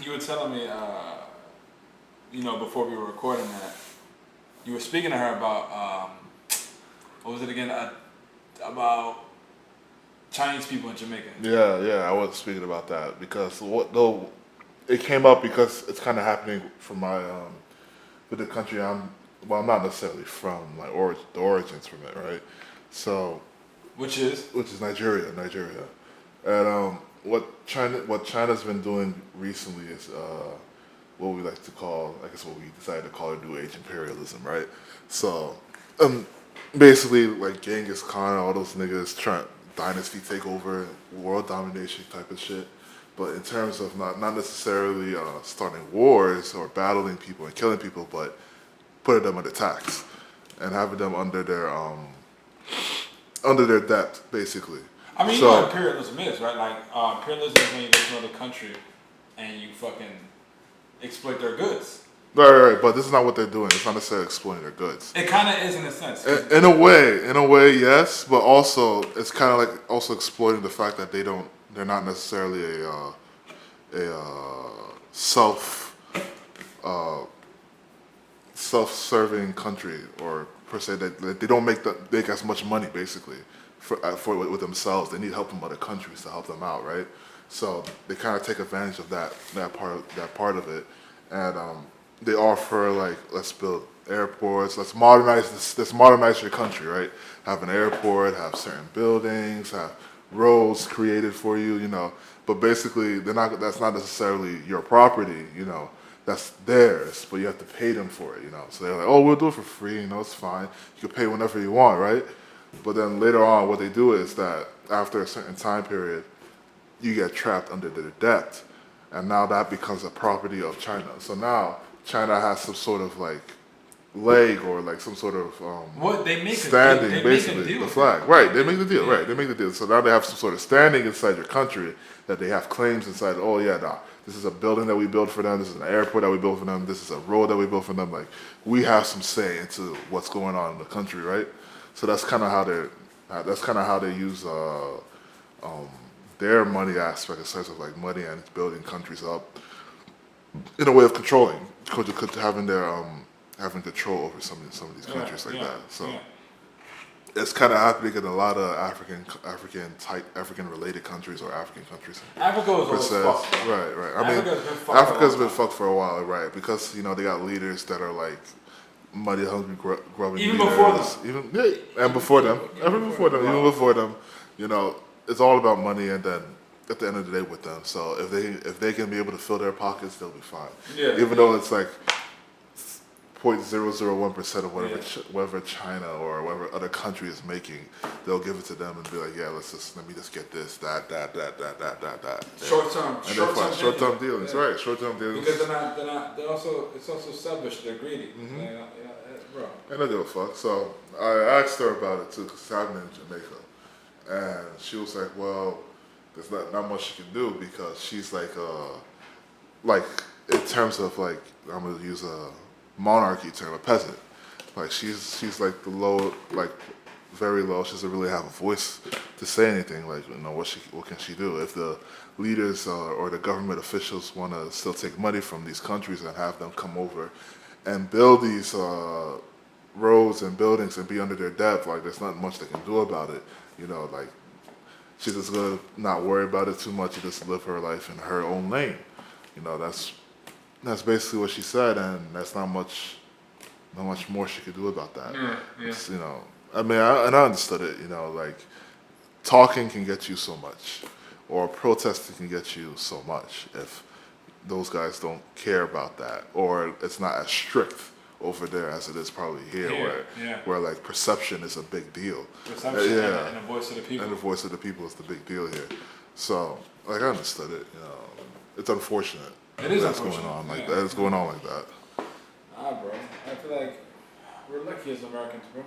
[SPEAKER 2] you were telling me, before we were recording that, you were speaking to her about, what was it again? About Chinese people in Jamaica.
[SPEAKER 1] Yeah, I was speaking about that because it came up because it's kind of happening from my with the country I'm not necessarily from, like the origins from it, right? So
[SPEAKER 2] Which is?
[SPEAKER 1] Nigeria, and what China's been doing recently is what we like to call, I guess what we decided to call New Age imperialism, right? So, um, basically like Genghis Khan, all those niggas trying dynasty takeover, world domination type of shit. But in terms of not necessarily starting wars or battling people and killing people, but putting them under tax and having them under their debt, basically.
[SPEAKER 2] I mean, you know what imperialism is, right? Like, imperialism is when you go to another country and you fucking exploit their goods.
[SPEAKER 1] Right. But this is not what they're doing. It's not necessarily exploiting their goods.
[SPEAKER 2] It kind of is in a sense.
[SPEAKER 1] In a way, yes. But also, it's kind of like also exploiting the fact that they're not necessarily a self-serving country, or per se that they don't make as much money basically for with themselves. They need help from other countries to help them out, right? So they kind of take advantage of that part of it, and they offer like, let's build airports, let's modernize your country, right? Have an airport, have certain buildings, have roads created for you, But basically, that's not necessarily your property, That's theirs, but you have to pay them for it, So they're like, oh, we'll do it for free, it's fine. You can pay whenever you want, right? But then later on, what they do is that after a certain time period, you get trapped under their debt, and now that becomes a property of China. So now China has some sort of like leg, or like some sort of
[SPEAKER 2] what they make
[SPEAKER 1] standing,
[SPEAKER 2] they
[SPEAKER 1] basically,
[SPEAKER 2] make a deal.
[SPEAKER 1] The flag. Right, they make the deal. Right, they make the deal. So now they have some sort of standing inside your country, that they have claims inside. Oh yeah, nah, this is a building that we built for them. This is an airport that we built for them. This is a road that we built for them. Like, we have some say into what's going on in the country, right? So that's kind of how they use their money aspect, in terms of like money and building countries up in a way of controlling, having control over some of these countries that. So it's kind of happening in a lot of African related countries, or African countries.
[SPEAKER 2] Africa was always fucked.
[SPEAKER 1] Right. I mean, Africa's been fucked for a while, right? Because they got leaders that are like money hungry, grubbing
[SPEAKER 2] even
[SPEAKER 1] leaders.
[SPEAKER 2] Before them.
[SPEAKER 1] Even before them, it's all about money, and then at the end of the day with them. So if they can be able to fill their pockets, they'll be fine.
[SPEAKER 2] Yeah.
[SPEAKER 1] Even though it's like 0.001% of whatever China or whatever other country is making, they'll give it to them and be like, yeah, let me just get this, that. Short-term dealings, right? Short-term dealings.
[SPEAKER 2] Because it's also selfish. They're greedy. Mm-hmm. Bro.
[SPEAKER 1] And I give a fuck. So I asked her about it too, because it's happening in Jamaica, and she was like, well, there's not much she can do, because she's like in terms of like, I'm gonna use a monarchy term, a peasant. Like she's like the low, like very low. She doesn't really have a voice to say anything. Like, what can she do if the leaders or the government officials want to still take money from these countries and have them come over and build these roads and buildings and be under their debt? Like, there's not much they can do about it. Like, she's just gonna not worry about it too much and just live her life in her own lane. That's basically what she said, and that's not much more she could do about that.
[SPEAKER 2] Yeah.
[SPEAKER 1] I mean, I understood it. Like, talking can get you so much, or protesting can get you so much if those guys don't care about that, or it's not as strict over there as it is probably here, where like perception is a big deal.
[SPEAKER 2] Perception and the voice of the people.
[SPEAKER 1] And the voice of the people is the big deal here. So, like, I understood it. It's unfortunate.
[SPEAKER 2] It is
[SPEAKER 1] that's going on like that. It's going on like that.
[SPEAKER 2] Bro. I feel like we're lucky as Americans, bro.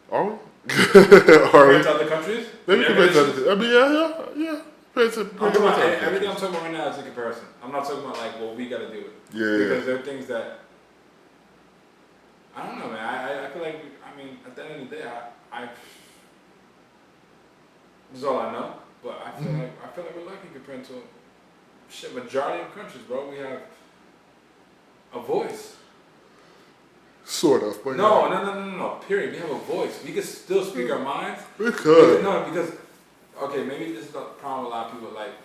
[SPEAKER 1] Are we?
[SPEAKER 2] Compared to other countries?
[SPEAKER 1] Maybe compared to other. I mean, yeah.
[SPEAKER 2] Everything I'm talking about right now is in comparison. I'm not talking about like what we got to do with. Because there are things that I don't know, man. I feel like at the end of the day, this is all I know. But I feel like we're lucky compared to shit, majority of countries, bro, we have a voice.
[SPEAKER 1] Sort of, but
[SPEAKER 2] no. Period. We have a voice. We can still speak our minds.
[SPEAKER 1] We could.
[SPEAKER 2] Because okay, maybe this is the problem. A lot of people like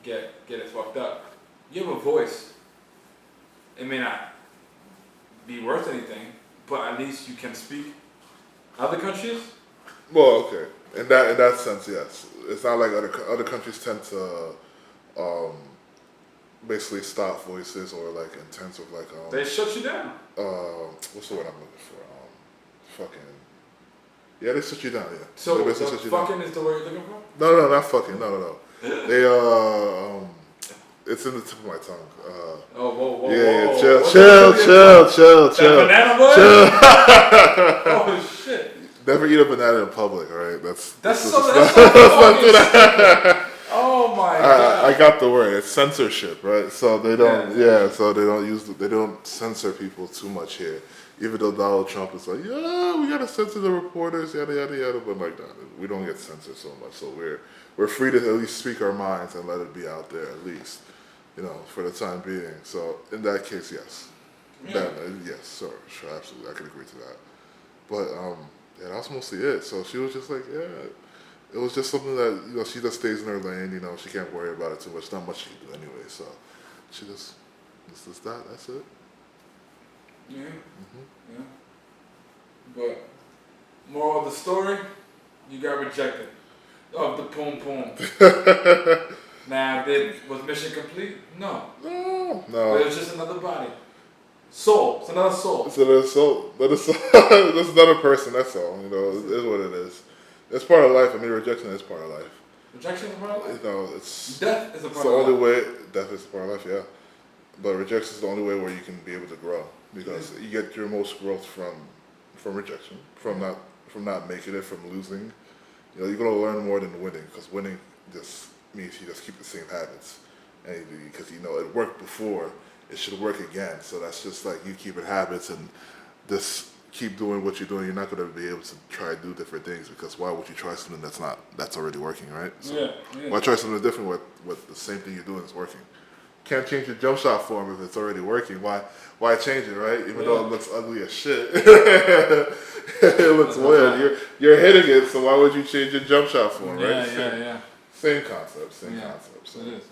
[SPEAKER 2] get it fucked up. You have a voice. It may not be worth anything, but at least you can speak. Other countries?
[SPEAKER 1] Well, okay. In that sense, yes. It's not like other countries tend to basically stop voices or like in terms of like
[SPEAKER 2] they shut you down.
[SPEAKER 1] What's the word I'm looking for? They shut you down. Yeah.
[SPEAKER 2] So the fucking is the word you're looking for?
[SPEAKER 1] No, not fucking. No. They it's in the tip of my tongue.
[SPEAKER 2] Whoa.
[SPEAKER 1] Yeah, chill.
[SPEAKER 2] Banana boy?
[SPEAKER 1] Chill.
[SPEAKER 2] Oh shit.
[SPEAKER 1] Never eat a banana in public, right? That's
[SPEAKER 2] so fucking oh my god.
[SPEAKER 1] I got the word. It's censorship, right? So they don't so they don't censor people too much here. Even though Donald Trump is like, yeah, we gotta censor the reporters, yada yada yada, but like that, we don't get censored so much. So we're free to at least speak our minds and let it be out there at least, for the time being. So in that case, yes.
[SPEAKER 2] Yeah.
[SPEAKER 1] Yes, sure, absolutely. I can agree to that. But that's mostly it. So she was just like, it was just something that, she just stays in her lane, she can't worry about it too much. Not much she can do anyway. So she just, that's it.
[SPEAKER 2] Yeah. Yeah. But moral of the story, you got rejected of the poom poom. Now, was mission complete? No. But it was just another body. Soul. It's another soul.
[SPEAKER 1] It's another soul. That's another person. That's all. It is what it is. It's part of life. I mean, rejection is part of life.
[SPEAKER 2] Rejection is part of life?
[SPEAKER 1] It's
[SPEAKER 2] death is a part of life.
[SPEAKER 1] It's the only way. Death is a part of life, yeah. But rejection is the only way where you can be able to grow, because you get your most growth from rejection, from not making it, from losing. You're gonna learn more than winning, because winning just means you just keep the same habits, and because it worked before, it should work again. So that's just like you keeping habits and just keep doing what you're doing. You're not gonna be able to try to do different things, because why would you try something that's already working, right? So why try something different with the same thing you're doing is working? Can't change your jump shot form if it's already working. Why change it, right? Even though it looks ugly as shit. It looks weird. You're hitting it, so why would you change your jump shot form, right?
[SPEAKER 2] Yeah.
[SPEAKER 1] Same concept. So
[SPEAKER 2] it is.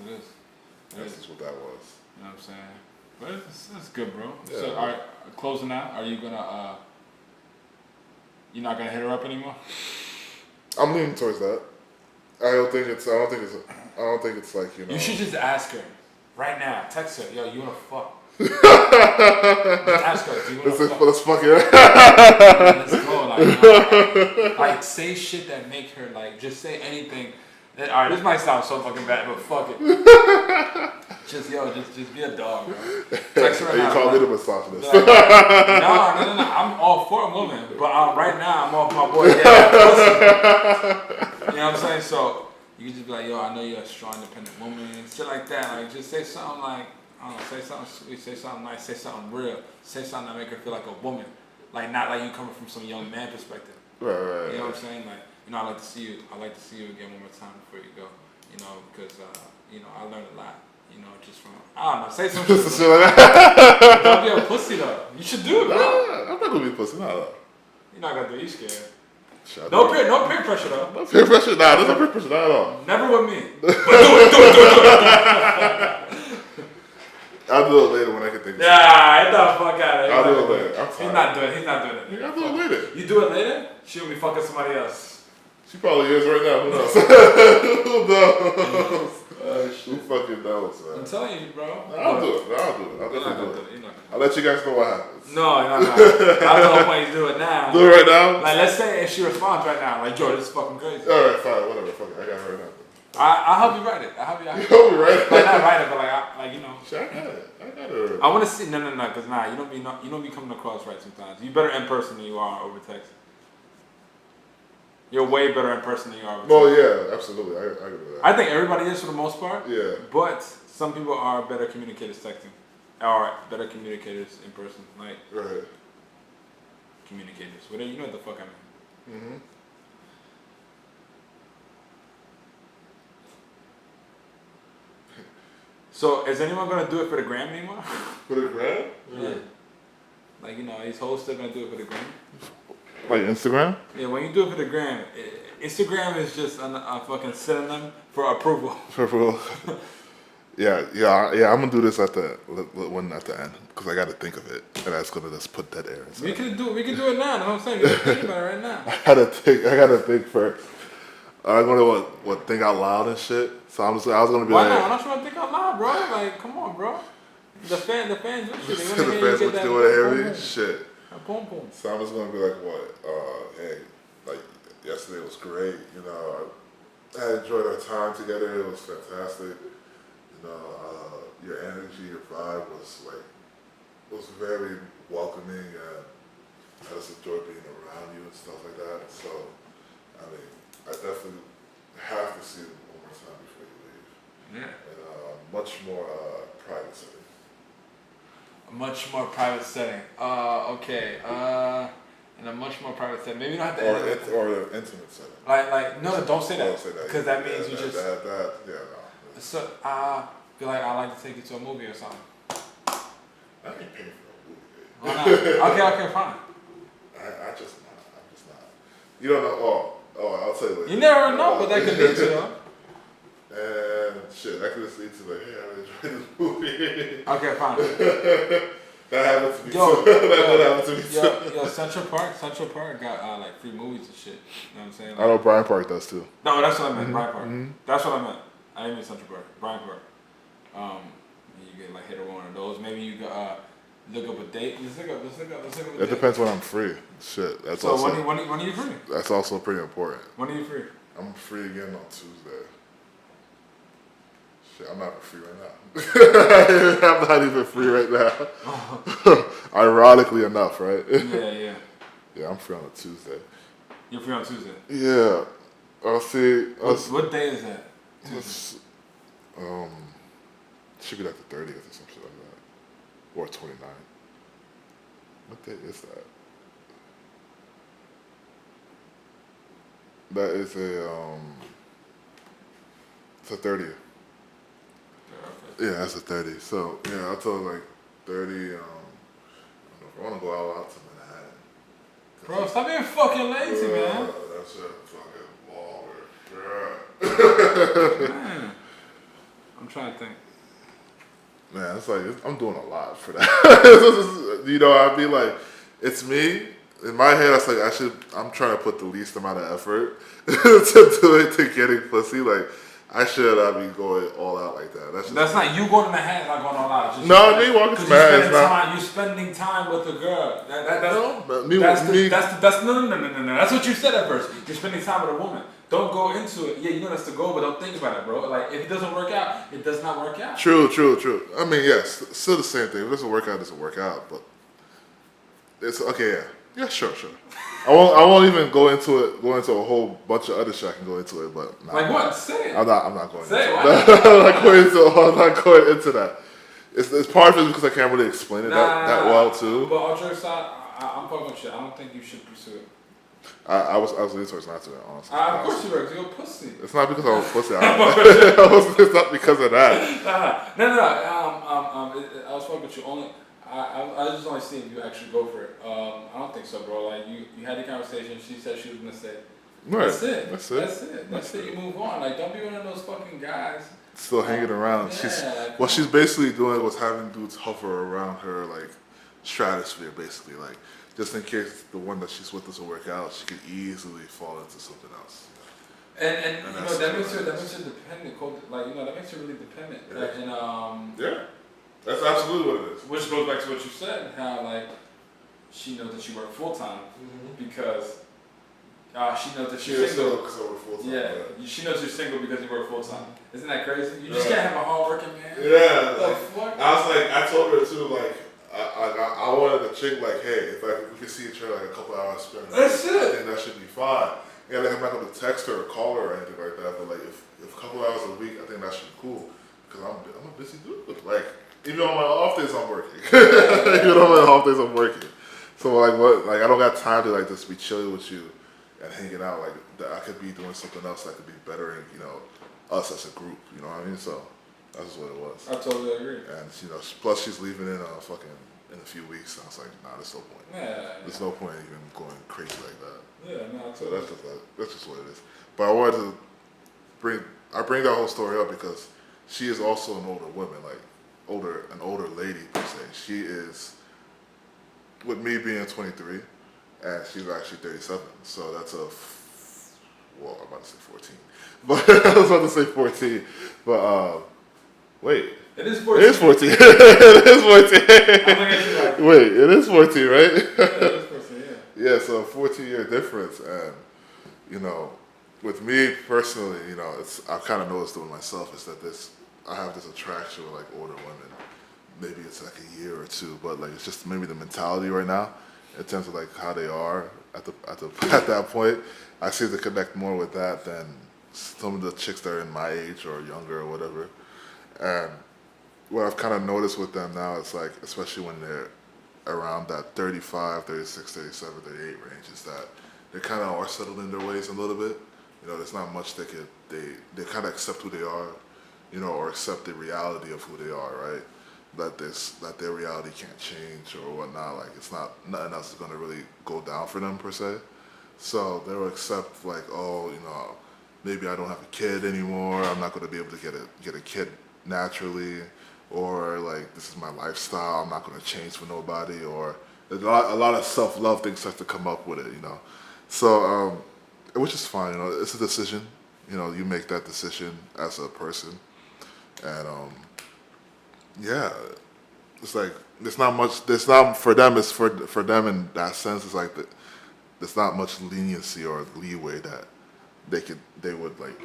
[SPEAKER 1] That's just what that was.
[SPEAKER 2] You know what I'm saying? But it's good, bro.
[SPEAKER 1] Yeah.
[SPEAKER 2] So, closing out, are you gonna, you're not gonna hit her up anymore?
[SPEAKER 1] I'm leaning towards that. I don't think it's like,
[SPEAKER 2] You should just ask her. Right now, text her. Yo, you wanna fuck? Just ask her. Do you wanna fuck?
[SPEAKER 1] Let's fuck it.
[SPEAKER 2] Let's go. Like, say shit that make her, just say anything. Alright, this might sound so fucking bad, but fuck it. Just be a dog, bro. Text her right now.
[SPEAKER 1] You call me the misogynist.
[SPEAKER 2] No. I'm all for a woman, but right now I'm off my boy. You know what I'm saying? So you can just be like, yo, I know you're a strong, independent woman, and shit like that. Like, just say something like, I don't know, say something sweet, say something nice, say something real, say something that make her feel like a woman. Like, not like you coming from some young man perspective.
[SPEAKER 1] Right.
[SPEAKER 2] You know what I'm saying? Like, I'd like to see you again one more time before you go. Because I learned a lot. Just from, I don't know, say some shit. Don't be a pussy though. You should do it, bro.
[SPEAKER 1] I'm not gonna be a pussy, no.
[SPEAKER 2] You're not gonna do it. You scared. No peer pressure though.
[SPEAKER 1] No peer pressure, nah. There's no peer pressure, not at all.
[SPEAKER 2] Never with me. But do it.
[SPEAKER 1] I'll do it later when I can think of it.
[SPEAKER 2] Yeah, get the fuck out of here.
[SPEAKER 1] I'll do it later.
[SPEAKER 2] He's not doing it.
[SPEAKER 1] I'll do it later.
[SPEAKER 2] You do it later? She'll be fucking somebody else.
[SPEAKER 1] She probably is right now. Who knows? Who knows? Who fucking knows, man?
[SPEAKER 2] I'm telling you, bro.
[SPEAKER 1] I'll do it. I'll definitely do it. I'll let you guys know what happens.
[SPEAKER 2] No. That's the whole point. You do it now.
[SPEAKER 1] Do it right now?
[SPEAKER 2] Like, let's say if she responds right now, like, yo, this is fucking crazy.
[SPEAKER 1] Alright, fine, whatever. Fuck it. I got her right now.
[SPEAKER 2] I'll help you write it. I'll help you
[SPEAKER 1] write it?
[SPEAKER 2] Like, not write it, but
[SPEAKER 1] Shit, I got her.
[SPEAKER 2] I want to see. No, because you don't be coming across right sometimes. You better in person than you are over text. You're way better in person than you are over text.
[SPEAKER 1] Oh yeah, absolutely. I agree with that.
[SPEAKER 2] I think everybody is for the most part.
[SPEAKER 1] Yeah.
[SPEAKER 2] But some people are better communicators texting, or better communicators in person. Like communicators. Whatever, you know what the fuck I mean. So is anyone gonna do it for the gram anymore?
[SPEAKER 1] For the gram?
[SPEAKER 2] Yeah. Like these hoes still gonna do it for the gram.
[SPEAKER 1] Like Instagram?
[SPEAKER 2] Yeah, when you do it for the gram, Instagram is just a fucking synonym for approval.
[SPEAKER 1] For real. Yeah. I'm gonna do this at the end because I got to think of it, and that's gonna just put that air.
[SPEAKER 2] We can do it now. That's what I'm saying. We can think about it right now.
[SPEAKER 1] I gotta think first. I'm gonna think out loud and shit. So I was gonna be
[SPEAKER 2] Why
[SPEAKER 1] like,
[SPEAKER 2] not? Why not you want to think out loud, bro? Like, come on, bro. The fans with you. They
[SPEAKER 1] the
[SPEAKER 2] want to
[SPEAKER 1] fans
[SPEAKER 2] hear you
[SPEAKER 1] want
[SPEAKER 2] get
[SPEAKER 1] to
[SPEAKER 2] that
[SPEAKER 1] hear
[SPEAKER 2] boom,
[SPEAKER 1] me. Shit.
[SPEAKER 2] boom, boom.
[SPEAKER 1] So I'm just gonna be like, what? Hey, like yesterday was great. You know, I enjoyed our time together. It was fantastic. You know, your energy, your vibe was very welcoming, and I just enjoyed being around you and stuff like that. So, I mean, I definitely have to see it one more time before you leave.
[SPEAKER 2] Yeah.
[SPEAKER 1] And much more private setting.
[SPEAKER 2] A much more private setting. Okay. In a much more private setting. Maybe you don't have to.
[SPEAKER 1] Or an intimate setting.
[SPEAKER 2] Like no, don't say that.
[SPEAKER 1] Don't say that.
[SPEAKER 2] Because that means you just.
[SPEAKER 1] Yeah, no.
[SPEAKER 2] So, feel like I'd like to take you to a movie or something.
[SPEAKER 1] I ain't paying for a movie, baby.
[SPEAKER 2] Why not? Okay, fine.
[SPEAKER 1] I'm just not. You don't know. Oh, I'll tell you later.
[SPEAKER 2] You never know, but that could lead to though.
[SPEAKER 1] And shit, that could just lead to like, hey, I enjoyed this movie.
[SPEAKER 2] Okay, fine.
[SPEAKER 1] That happened to me too. That happened to me too.
[SPEAKER 2] Yo, Central Park got like free movies and shit. You know what I'm saying? Like,
[SPEAKER 1] I know Bryant Park does too.
[SPEAKER 2] No, that's what I meant. Bryant Park.
[SPEAKER 1] Mm-hmm.
[SPEAKER 2] That's what I meant. I didn't mean Central Park. Bryant Park. You get like hit or one of those. Maybe you look up a date. Let's look up a
[SPEAKER 1] It
[SPEAKER 2] date.
[SPEAKER 1] depends when I'm free. Shit, that's
[SPEAKER 2] so
[SPEAKER 1] also.
[SPEAKER 2] when are you free?
[SPEAKER 1] That's also pretty important.
[SPEAKER 2] When are you free?
[SPEAKER 1] I'm free again on Tuesday. Shit, I'm not even free right now. I'm not even free right now. Ironically enough, right?
[SPEAKER 2] Yeah.
[SPEAKER 1] Yeah, I'm free on a Tuesday.
[SPEAKER 2] You're free on Tuesday.
[SPEAKER 1] Yeah, I'll see.
[SPEAKER 2] What day is that?
[SPEAKER 1] It's, should be like the 30th or some shit like that, or 29th. What day is that? That is it's a 30th. Yeah, that's a 30. So yeah, I'll tell like 30. I don't know if I want to go out to Manhattan.
[SPEAKER 2] Bro, stop being fucking lazy, man.
[SPEAKER 1] That's a fucking baller.
[SPEAKER 2] Man, I'm trying to think.
[SPEAKER 1] Man, it's like I'm doing a lot for that. You know, I'd be like, it's me. In my head, it's like I'm trying to put the least amount of effort to do it to getting pussy. Like I should not be going all out like that.
[SPEAKER 2] That's not you going in the hat, not going all out.
[SPEAKER 1] No, me walking to my head.
[SPEAKER 2] You're spending time with a girl. That's no. That's what you said at first. You're spending time with a woman. Don't go into it. Yeah, you know that's the goal, but don't think about it, bro. Like if it doesn't work out, it does not work out.
[SPEAKER 1] True. I mean, yes, still the same thing. If it doesn't work out, it doesn't work out. But it's okay. Yeah, sure. I won't even go into a whole bunch of other shit. I can go into it, but nah,
[SPEAKER 2] like what? Say it.
[SPEAKER 1] I'm not going.
[SPEAKER 2] Say it.
[SPEAKER 1] I'm not going into that. It's part of it because I can't really explain it that well too.
[SPEAKER 2] But all jokes aside, I'm fucking with shit. I don't think you should pursue it.
[SPEAKER 1] I was leaning towards not to, honestly.
[SPEAKER 2] Of course you were, because you're a pussy.
[SPEAKER 1] It's not because I was pussy. It's not because of that.
[SPEAKER 2] No. I was fucking with you. I was just only seeing you actually go for it. I don't think so, bro. Like you had the conversation. She said she was gonna say,
[SPEAKER 1] right.
[SPEAKER 2] That's it. You move on. Like don't be one of those fucking guys.
[SPEAKER 1] Still hanging around.
[SPEAKER 2] Yeah,
[SPEAKER 1] What she's basically doing was having dudes hover around her like stratosphere, basically. Like just in case the one that she's with doesn't work out, she could easily fall into something else.
[SPEAKER 2] And you know that makes her dependent. Like that makes her really dependent.
[SPEAKER 1] Yeah.
[SPEAKER 2] Like, and
[SPEAKER 1] yeah. That's absolutely what it is.
[SPEAKER 2] Which goes back to what you said, how like she knows that you work full time because she knows that you're single. Yeah, she knows you're single because you work full time. Isn't that crazy? You just can't have a hard working man.
[SPEAKER 1] Yeah.
[SPEAKER 2] What the fuck?
[SPEAKER 1] I was like, I told her too, like, I wanted the chick like, hey, if we could see each other like a couple hours spend,
[SPEAKER 2] that's it.
[SPEAKER 1] I think that should be fine. Yeah, like I'm not gonna text her or call her or anything like that, but like if a couple hours a week, I think that should be cool because I'm a busy dude. Like. Even on my off days, I'm working. So I don't got time to like just be chilling with you and hanging out. Like I could be doing something else that could be bettering, us as a group. You know what I mean? So That's what it was.
[SPEAKER 2] I totally agree.
[SPEAKER 1] And you know, plus she's leaving in a few weeks. I was like, nah, there's no point. There's no point in even going crazy like that.
[SPEAKER 2] Yeah, no.
[SPEAKER 1] So that's just what it is. But I wanted to bring that whole story up because she is also an older woman, like an older lady per se. She is, with me being 23, and she's actually 37. So that's well, I'm about to say 14, but I was about to say 14, but wait.
[SPEAKER 2] It is 14.
[SPEAKER 1] It is 14. It is 14.
[SPEAKER 2] I'm looking at you like,
[SPEAKER 1] wait, it is 14, right?
[SPEAKER 2] Yeah, it is 14, yeah.
[SPEAKER 1] Yeah, so a 14-year difference, and you know, with me personally, you know, I've kind of noticed it with myself is that I have this attraction with like older women. Maybe it's like a year or two, but like it's just maybe the mentality right now in terms of like how they are at that point. I seem to connect more with that than some of the chicks that are in my age or younger or whatever. And what I've kind of noticed with them now is like, especially when they're around that 35, 36, 37, 38 range, is that they kind of are settled in their ways a little bit. You know, there's not much they kind of accept who they are, you know, or accept the reality of who they are, right? That their reality can't change or whatnot. Like nothing else is going to really go down for them per se. So they'll accept like, oh, you know, maybe I don't have a kid anymore. I'm not going to be able to get a kid naturally, or like this is my lifestyle. I'm not going to change for nobody, or a lot of self-love things start to come up with it, you know. So which is fine, you know. It's a decision. You know, you make that decision as a person, and yeah, it's like there's not much. There's not for them. It's for them in that sense. It's like there's not much leniency or leeway that they would like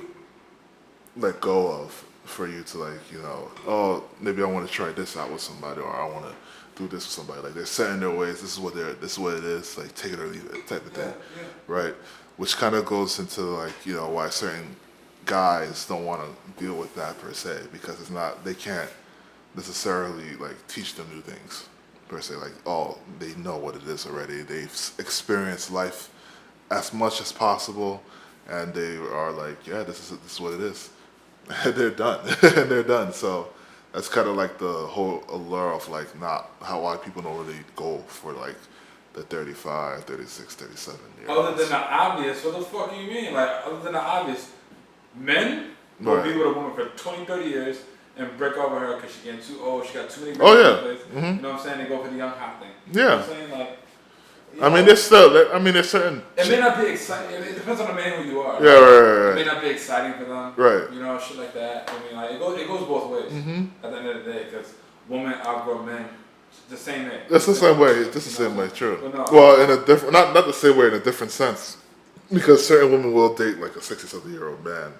[SPEAKER 1] let go of for you to like, you know, oh, maybe I want to try this out with somebody, or I want to do this with somebody. Like they're set in their ways. This is what it is. Like take it or leave it type of thing, right? Which kind of goes into like, you know, why certain guys don't want to deal with that per se, because they can't necessarily like teach them new things per se. Like, oh, they know what it is already. They've experienced life as much as possible, and they are like, yeah, this is what it is. And they're done. And they're done. So that's kind of like the whole allure of like why people don't really go for like the 35, 36, 37 years.
[SPEAKER 2] Other than the obvious, what the fuck do you mean? Like, other than the obvious, men will be with a woman for 20, 30 years and break up with her because she's getting too old, she got too many place. Mm-hmm. You know what I'm saying? They go for the young hot thing. Yeah. You know what I'm saying? Like,
[SPEAKER 1] there's certain...
[SPEAKER 2] It may not be exciting. It depends on the man who you are.
[SPEAKER 1] Yeah, right.
[SPEAKER 2] It may not be exciting for them.
[SPEAKER 1] Right.
[SPEAKER 2] You know, shit like that. I mean, like, it goes both ways at the end of the day, because women outgrow men the same way.
[SPEAKER 1] That's the same way. Just the same way, true. No. Well, in a different... Not the same way, in a different sense. Because certain women will date like a 60-something-year-old man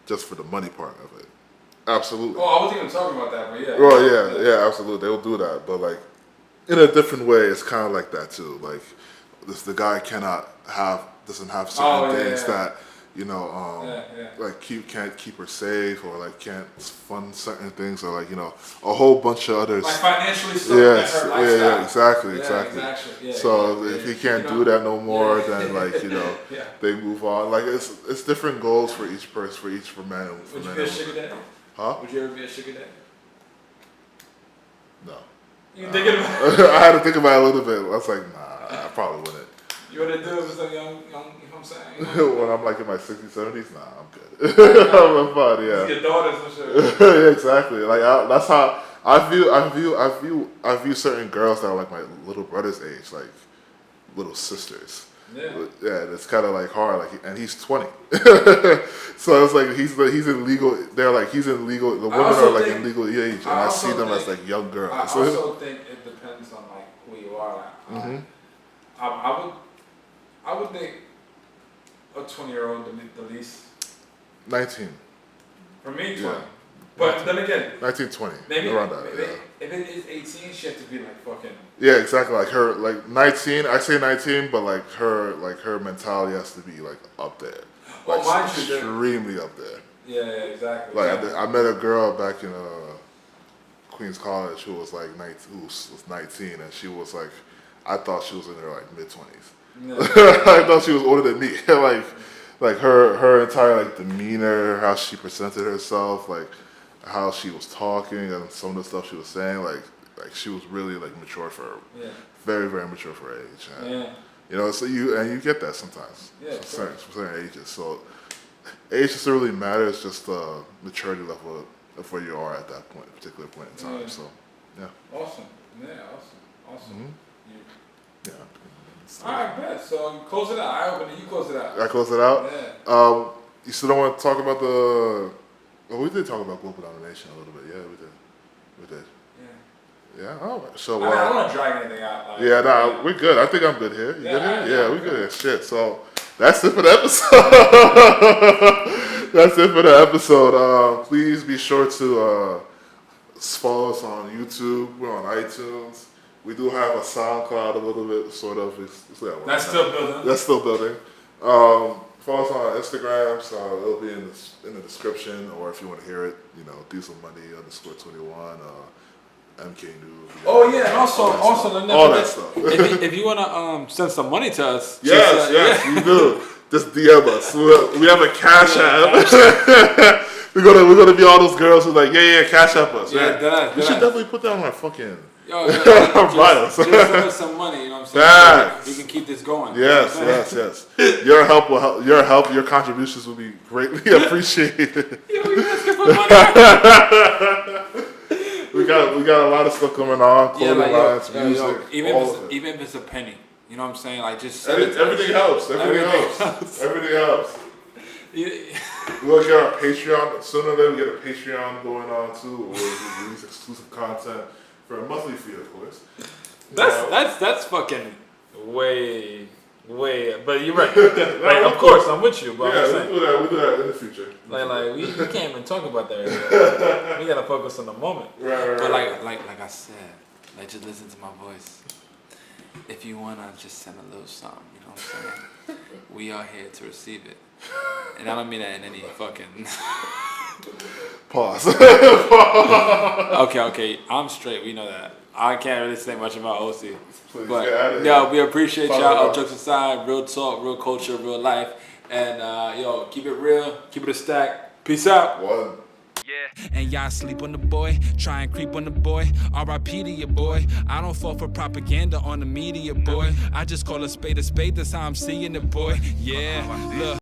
[SPEAKER 1] just for the money part of it. Absolutely.
[SPEAKER 2] Oh, I wasn't even talking about that, but yeah.
[SPEAKER 1] Well, yeah, absolutely. They will do that. But like, in a different way, it's kind of like that too. Like, the guy doesn't have certain things that, you know, like can't keep her safe, or like can't fund certain things, or like, you know, a whole bunch of others.
[SPEAKER 2] Like financially stuff her lifestyle.
[SPEAKER 1] Exactly. So if he can't do that no more, then like, you know, they move on. Like it's different goals for each person, for men.
[SPEAKER 2] Would you be a sugar daddy?
[SPEAKER 1] Huh?
[SPEAKER 2] Would you ever be a sugar daddy?
[SPEAKER 1] No.
[SPEAKER 2] You thinking about it?
[SPEAKER 1] I had to think about it a little bit. I was like, nah, I probably wouldn't.
[SPEAKER 2] You want to do it with some young, you know what I'm saying?
[SPEAKER 1] When I'm like in my 60s, 70s, nah, I'm good. I'm fine, yeah.
[SPEAKER 2] Your daughters and shit.
[SPEAKER 1] Yeah, exactly. Like that's how I view certain girls that are like my little brother's age, like little sisters. Yeah, it's kind of like hard. Like, and he's 20, so it's like he's in legal. They're like he's in legal. The women are like in legal age, and I see them as like young girls.
[SPEAKER 2] I also think it depends on like who you are. Like, I would think a 20-year-old the least.
[SPEAKER 1] 19.
[SPEAKER 2] For me, 20. Yeah. But then again,
[SPEAKER 1] 19, 20.
[SPEAKER 2] Maybe
[SPEAKER 1] around that.
[SPEAKER 2] Maybe, if it is 18, she has to be like fucking.
[SPEAKER 1] Yeah, exactly. Like her, like 19. I say 19, but like her mentality has to be like up there. Like extremely up there.
[SPEAKER 2] Yeah, exactly.
[SPEAKER 1] Like I met a girl back in Queens College who was like 19, who was 19, and she was like, I thought she was in her like mid 20s. Yeah. I thought she was older than me. like her entire like demeanor, how she presented herself, like how she was talking and some of the stuff she was saying, like she was really like mature for her.
[SPEAKER 2] Yeah.
[SPEAKER 1] Very, very mature for her age. And,
[SPEAKER 2] Yeah.
[SPEAKER 1] you know, so you get that sometimes.
[SPEAKER 2] Yeah,
[SPEAKER 1] for certain ages. So age doesn't really matter. It's just the maturity level of where you are at that point, particular point in time.
[SPEAKER 2] Yeah.
[SPEAKER 1] So, yeah.
[SPEAKER 2] Awesome. Yeah, awesome.
[SPEAKER 1] Mm-hmm. Yeah.
[SPEAKER 2] All right, bet. So close it out. I open it. You close it out.
[SPEAKER 1] I close it out.
[SPEAKER 2] Yeah.
[SPEAKER 1] You still don't want to talk about the? Well, we did talk about global domination a little bit. Yeah, we did. Yeah. All right. So.
[SPEAKER 2] I don't want to drag anything out. Like,
[SPEAKER 1] yeah. Nah, we're good. I think I'm good here. You good here? Yeah, we're good. Shit. So that's it for the episode. That's it for the episode. Please be sure to follow us on YouTube. We're on iTunes. We do have a SoundCloud a little bit, sort of.
[SPEAKER 2] That's still building.
[SPEAKER 1] That's still building. Follow us on Instagram, so it'll be in the description, or if you want to hear it, you know, _money_21, MK News.
[SPEAKER 2] Oh yeah, and also
[SPEAKER 1] all that stuff.
[SPEAKER 2] if you wanna send some money to us,
[SPEAKER 1] yes, you do. Just DM us. We have a Cash App. we're gonna be all those girls who like, yeah, Cash App us.
[SPEAKER 2] Yeah,
[SPEAKER 1] we should definitely put that on our fucking.
[SPEAKER 2] Just send us some money, you know what I'm saying? We can keep this going.
[SPEAKER 1] Yes. Your contributions will be greatly appreciated.
[SPEAKER 2] We asking for money.
[SPEAKER 1] we got a lot of stuff coming on, clothing lines, music,
[SPEAKER 2] even if it's a penny, you know what I'm saying? Like just
[SPEAKER 1] everything helps. Everything helps. We'll get our Patreon sooner or later. We get a Patreon going on too, where we release exclusive content for a monthly fee, of course.
[SPEAKER 2] That's fucking way. But you're right. Like, of course, I'm with you. But I'm saying,
[SPEAKER 1] we'll do that in the future.
[SPEAKER 2] Like we can't even talk about that right. We gotta focus on the moment.
[SPEAKER 1] Right.
[SPEAKER 2] But like I said, like just listen to my voice. If you wanna just send a little something, you know what I'm saying? We are here to receive it. And I don't mean that in any fucking
[SPEAKER 1] Pause.
[SPEAKER 2] Okay, I'm straight, we know that. I can't really say much about OC.
[SPEAKER 1] Please,
[SPEAKER 2] but we appreciate y'all. All jokes aside, real talk, real culture, real life. And keep it real, keep it a stack. Peace out.
[SPEAKER 1] One.
[SPEAKER 3] Yeah. And y'all sleep on the boy, try and creep on the boy. R.I.P. to your boy. I don't fall for propaganda on the media, boy. I just call a spade, that's how I'm seeing it, boy. Yeah, look.